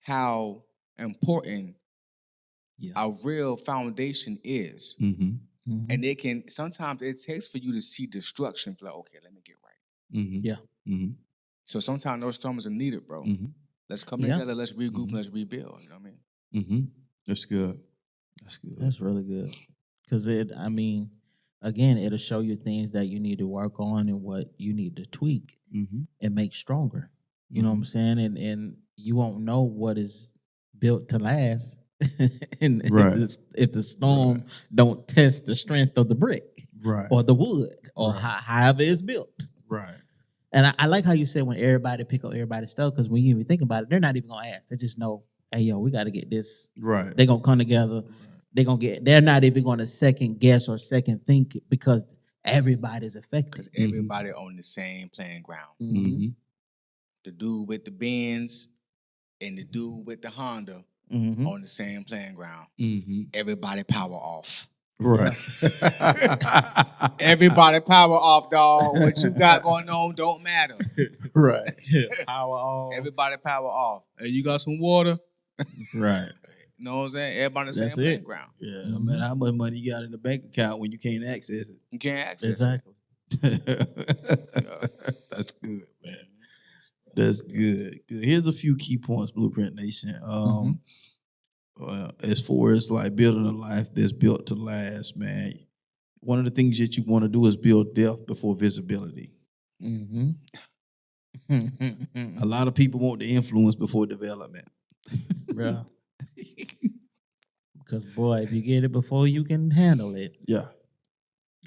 how important a real foundation is. And they can, sometimes it takes for you to see destruction. Like, okay, let me get right. So sometimes those storms are needed, bro. Let's come together, let's regroup, let's rebuild. You know what I mean?
That's good. That's good.
That's really good. Because again, it'll show you things that you need to work on and what you need to tweak and make stronger. You know what I'm saying? And you won't know what is built to last and if the storm don't test the strength of the brick or the wood or however it's built.
Right.
And I like how you said when everybody pick up everybody's stuff, because when you even think about it, they're not even going to ask. They just know, hey, yo, we got to get this.
Right.
They're going to come together. They're not even going to second guess or second think because everybody's affected.
Because everybody on the same playing ground. The dude with the Benz and the dude with the Honda on the same playing ground. Everybody power off.
Right.
Everybody power off, dog. What you got going on don't matter.
Right.
Power off.
Everybody power off. Hey, you got some water?
Right.
You know what I'm saying? Everybody on the same playing ground.
Yeah, no matter how much money you got in the bank account when you can't access it.
You can't access
Exactly.
That's good, man. That's good. Good. Here's a few key points, Blueprint Nation. As far as like building a life that's built to last, man, one of the things that you want to do is build depth before visibility. A lot of people want the influence before development.
Bro. Because, boy, if you get it before you can handle it,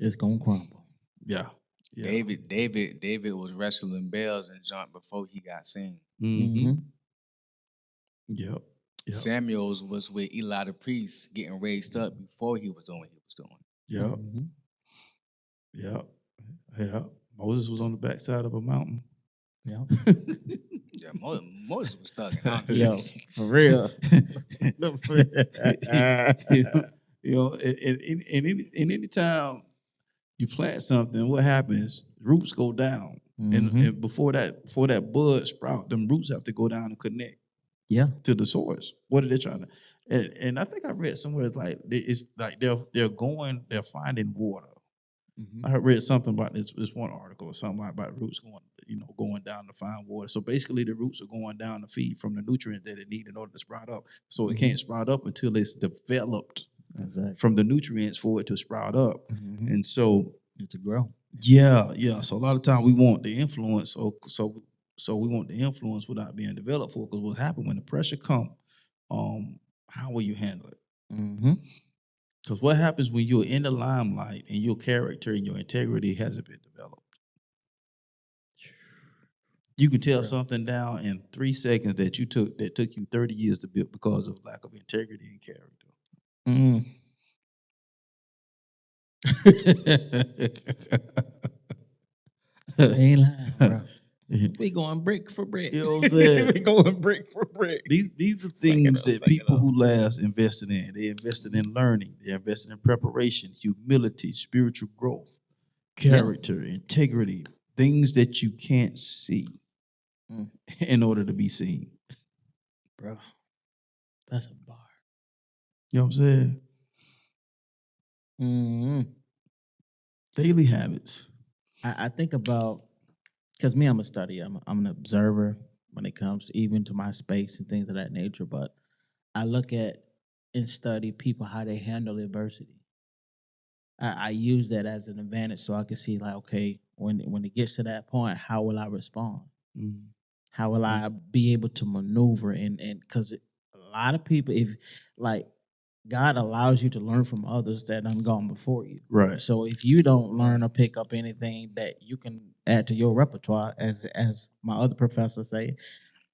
it's going to crumble.
Yeah.
David was wrestling bells and jumped before he got seen.
Yep.
Samuel's was with Eli the priest getting raised up before he was doing what he was doing.
Yeah. Moses was on the backside of a mountain.
Yeah.
Yeah, Moses was stuck in hunger.
Yo, for real.
And any time you plant something, what happens? Roots go down, and before that bud sprout, them roots have to go down and connect. To the source. What are they trying to? And I think I read somewhere it's like they're finding water. I read something about this one article or something about roots going down to find water. So basically, the roots are going down to feed from the nutrients that it needs in order to sprout up. So it can't sprout up until it's developed from the nutrients for it to sprout up. And so
to grow.
Yeah. So a lot of times we want the influence, so we want the influence without being developed for. Because what happens when the pressure comes, how will you handle it? Because what happens when you're in the limelight and your character and your integrity hasn't been developed? You can tell something down in 3 seconds that took you 30 years to build because of lack of integrity and character.
Ain't lying, bro. We going brick for brick.
You know what I'm saying?
We going brick for brick.
These are things that people who last invested in. They invested in learning. They invested in preparation, humility, spiritual growth, character, integrity, things that you can't see in order to be seen.
Bro, that's a bar.
You know what I'm saying? Daily habits.
I think about, because me, I'm a study. I'm an observer when it comes even to my space and things of that nature. But I look at and study people, how they handle adversity. I use that as an advantage so I can see, like, okay, when it gets to that point, how will I respond? How will I be able to maneuver? And because a lot of people, if like God allows you to learn from others that done gone before you.
Right.
So if you don't learn or pick up anything that you can add to your repertoire, as my other professor say,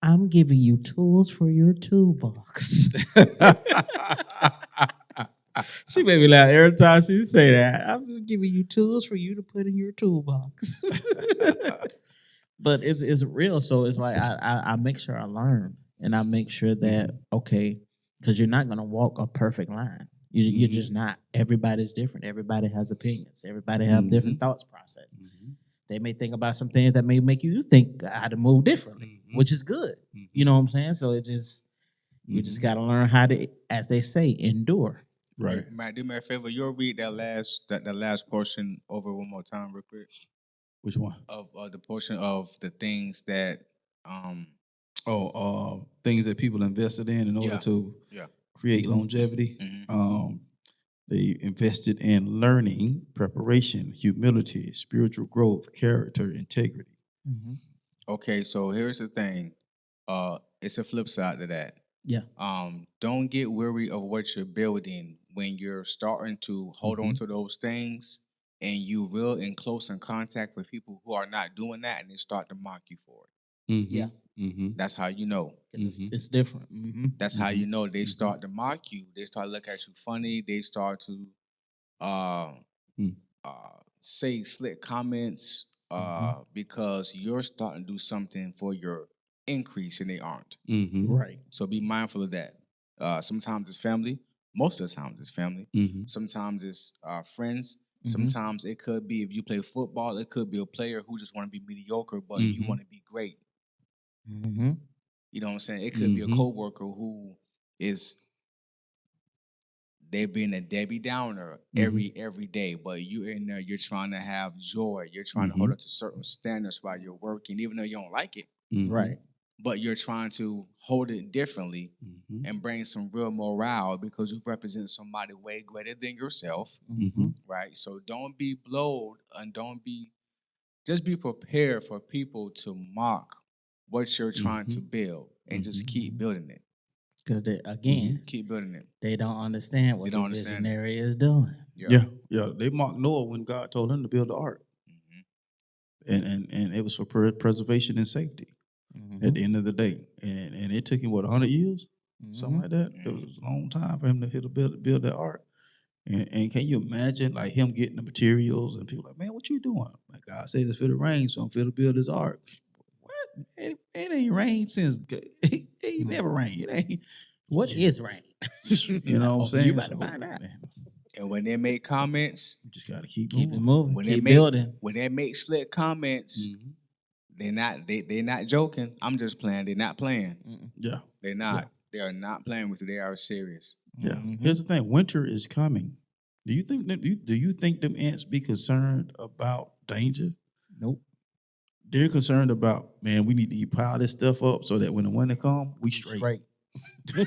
I'm giving you tools for your toolbox. She made me laugh every time she say that. I'm giving you tools for you to put in your toolbox. But it's real. So it's like I make sure I learn, and I make sure that okay, because you're not gonna walk a perfect line. You're just not. Everybody's different. Everybody has opinions. Everybody have different thoughts process. They may think about some things that may make you think how to move differently, which is good. You know what I'm saying? So it just you just got to learn how to, as they say, endure.
Right.
Matt, do me a favor. You'll read that last portion over one more time, real quick.
Which one?
Of the portion of the things that
Things that people invested in order to create longevity. They invested in learning, preparation, humility, spiritual growth, character, integrity.
Okay, so here's the thing. It's a flip side to that.
Yeah.
Don't get weary of what you're building when you're starting to hold on to those things and you real in close in contact with people who are not doing that and they start to mock you for it.
Yeah.
That's how you know.
It's different.
That's how you know they start to mock you. They start to look at you funny. They start to say slick comments because you're starting to do something for your increase and they aren't.
Right.
So be mindful of that. Sometimes it's family. Most of the time it's family. Sometimes it's friends. Sometimes it could be, if you play football, it could be a player who just want to be mediocre, but you want to be great. You know what I'm saying? It could be a coworker who is, they're being a Debbie Downer every day, but you're in there, you're trying to have joy. You're trying to hold up to certain standards while you're working, even though you don't like it.
Right.
But you're trying to hold it differently and bring some real morale because you represent somebody way greater than yourself, right? So don't be blowed and just be prepared for people to mock what you're trying to build and just keep building it.
Because again,
keep building it.
They don't understand what the visionary is doing.
Yeah. They mocked Noah when God told him to build the ark, and it was for preservation and safety. At the end of the day, and it took him 100 years, something like that. It was a long time for him to build that ark. And can you imagine like him getting the materials and people like, man, what you doing? Like God said it's for the rain, so I'm for to build this ark. What? It ain't rained since it ain't never rained. It ain't.
What is rain?
You know what I'm saying?
You about to find out.
And when they make comments,
you just gotta keep
it moving.
When
keep building.
When they make slick comments, they're not joking. I'm just playing. They're not playing.
Yeah.
They're not. They are not playing with you. They are serious.
Yeah. Here's the thing. Winter is coming. Do you think them ants be concerned about danger?
Nope.
They're concerned about, man, we need to pile this stuff up so that when the winter comes, we straight.
We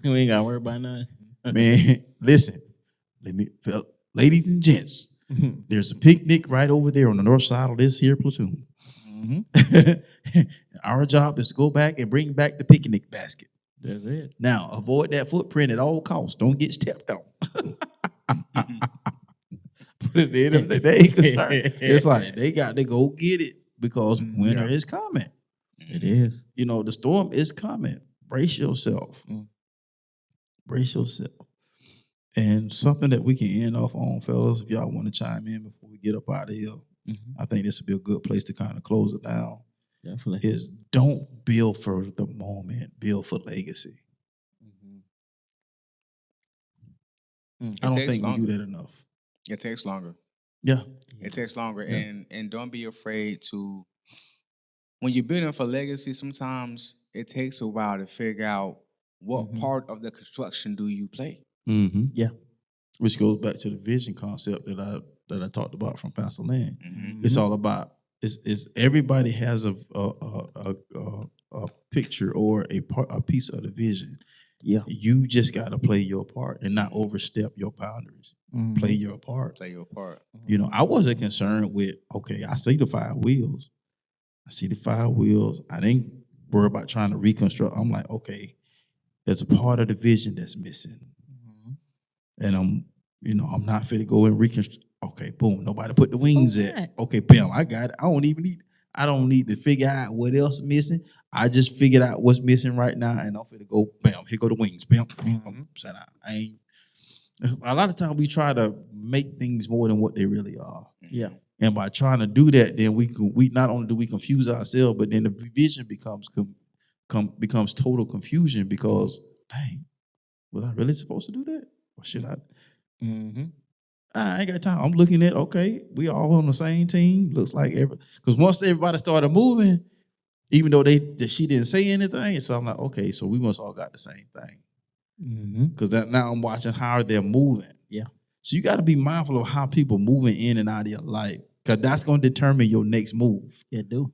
ain't gotta worry about nothing.
Man, listen. Ladies and gents, there's a picnic right over there on the north side of this here platoon. Our job is to go back and bring back the picnic basket.
That's it.
Now, avoid that footprint at all costs. Don't get stepped on. But at the end of the day, it's like they got to go get it because winter is coming.
It is.
You know, the storm is coming. Brace yourself. Brace yourself. And something that we can end off on, fellas, if y'all want to chime in before we get up out of here, I think this would be a good place to kind of close it down.
Definitely.
Is don't build for the moment, build for legacy. I don't think we do that enough.
It takes longer.
Yeah.
It takes longer. Yeah. And don't be afraid to, when you're building for legacy, sometimes it takes a while to figure out what part of the construction do you play.
Yeah.
Which goes back to the vision concept that I talked about from Pastor Lynn. It's all about is everybody has a picture or a piece of the vision.
Yeah.
You just got to play your part and not overstep your boundaries. Play your part.
Play your part.
You know, I wasn't concerned with, okay, I see the 5 wheels. I see the 5 wheels. I didn't worry about trying to reconstruct. I'm like, okay, there's a part of the vision that's missing. And I'm not fit to go and reconstruct. Okay, boom. Nobody put the wings in. Okay, bam, I got it. I don't need to figure out what else is missing. I just figured out what's missing right now, and I'm finna go, bam, here go the wings, bam. Set out. A lot of times we try to make things more than what they really are.
Yeah.
And by trying to do that, then we not only do we confuse ourselves, but then the vision becomes total confusion because, dang, was I really supposed to do that? Or should I? I ain't got time. I'm looking at, okay, we all on the same team. Looks like because once everybody started moving, even though she didn't say anything, so I'm like, okay, so we must all got the same thing. Because now I'm watching how they're moving.
Yeah.
So you got to be mindful of how people moving in and out of your life, because that's going to determine your next move.
Yeah, do.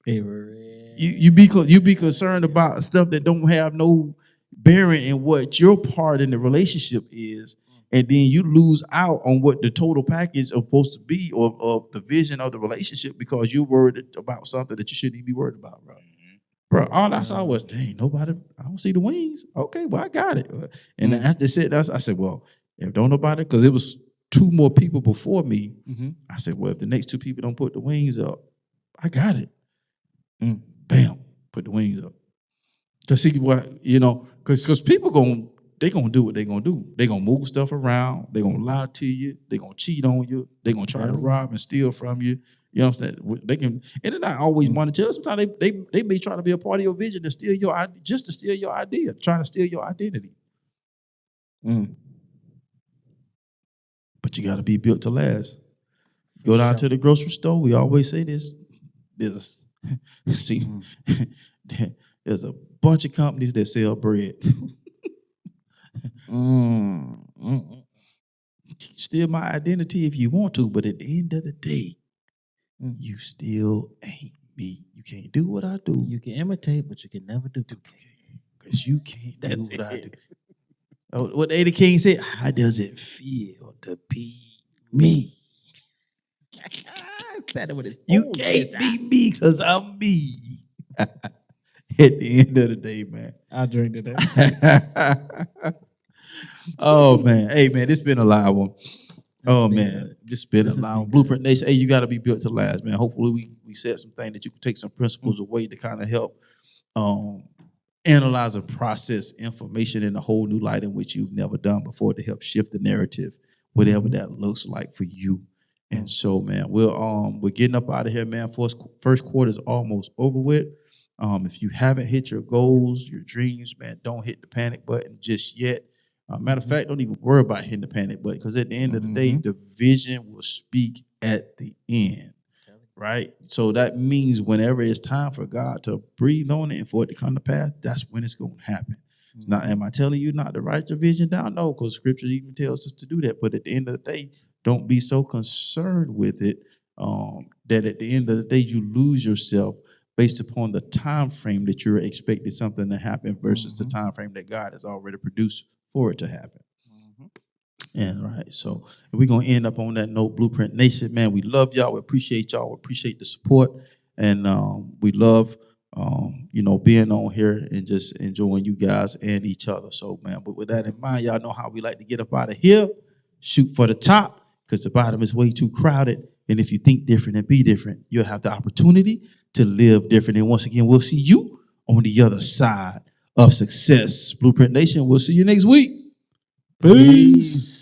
You be concerned about stuff that don't have no bearing in what your part in the relationship is, and then you lose out on what the total package is supposed to be, or of the vision of the relationship, because you're worried about something that you shouldn't even be worried about, bro. Bro, all I saw was, dang, nobody, I don't see the wings. Okay, well, I got it. And after they said that, I said, well, if don't nobody, because it was 2 more people before me, I said, well, if the next 2 people don't put the wings up, I got it. Bam, put the wings up. To see what, because people they gonna do what they gonna do. They gonna move stuff around. They gonna lie to you. They gonna cheat on you. They gonna try to rob and steal from you. You know what I'm saying? They can, and they're not always monetary. Sometimes they may try to be a part of your vision to steal your idea, just to steal your idea, trying to steal your identity. But you got to be built to last. Go down to the grocery store. We always say this. There's a bunch of companies that sell bread. Steal my identity if you want to, but at the end of the day, you still ain't me. You can't do what I do.
You can imitate, but you can never duplicate.
Because you can't do what I do. What Ada King said, how does it feel to be me? You can't be me because I'm me. At the end of the day, man.
I'll drink to
that. Oh, man. Hey, man, this been a live one. This been a live one. Blueprint Nation, hey, you got to be built to last, man. Hopefully we said some things that you can take some principles away to kind of help analyze and process information in a whole new light in which you've never done before, to help shift the narrative, whatever that looks like for you. And so, man, we're getting up out of here, man. First quarter is almost over with. If you haven't hit your goals, your dreams, man, don't hit the panic button just yet. Matter of fact, don't even worry about hitting the panic button, because at the end of the day, the vision will speak at the end, right? So that means whenever it's time for God to breathe on it and for it to come to pass, that's when it's going to happen. Now, am I telling you not to write your vision down? No, because Scripture even tells us to do that. But at the end of the day, don't be so concerned with it that at the end of the day, you lose yourself based upon the time frame that you're expecting something to happen versus the time frame that God has already produced for it to happen. And right, so we're going to end up on that note. Blueprint Nation, man, we love y'all. We appreciate y'all. We appreciate the support. And we love, being on here and just enjoying you guys and each other. So, man, but with that in mind, y'all know how we like to get up out of here. Shoot for the top, because the bottom is way too crowded. And if you think different and be different, you'll have the opportunity to live different. And once again, we'll see you on the other side of success. Blueprint Nation, we'll see you next week. Peace.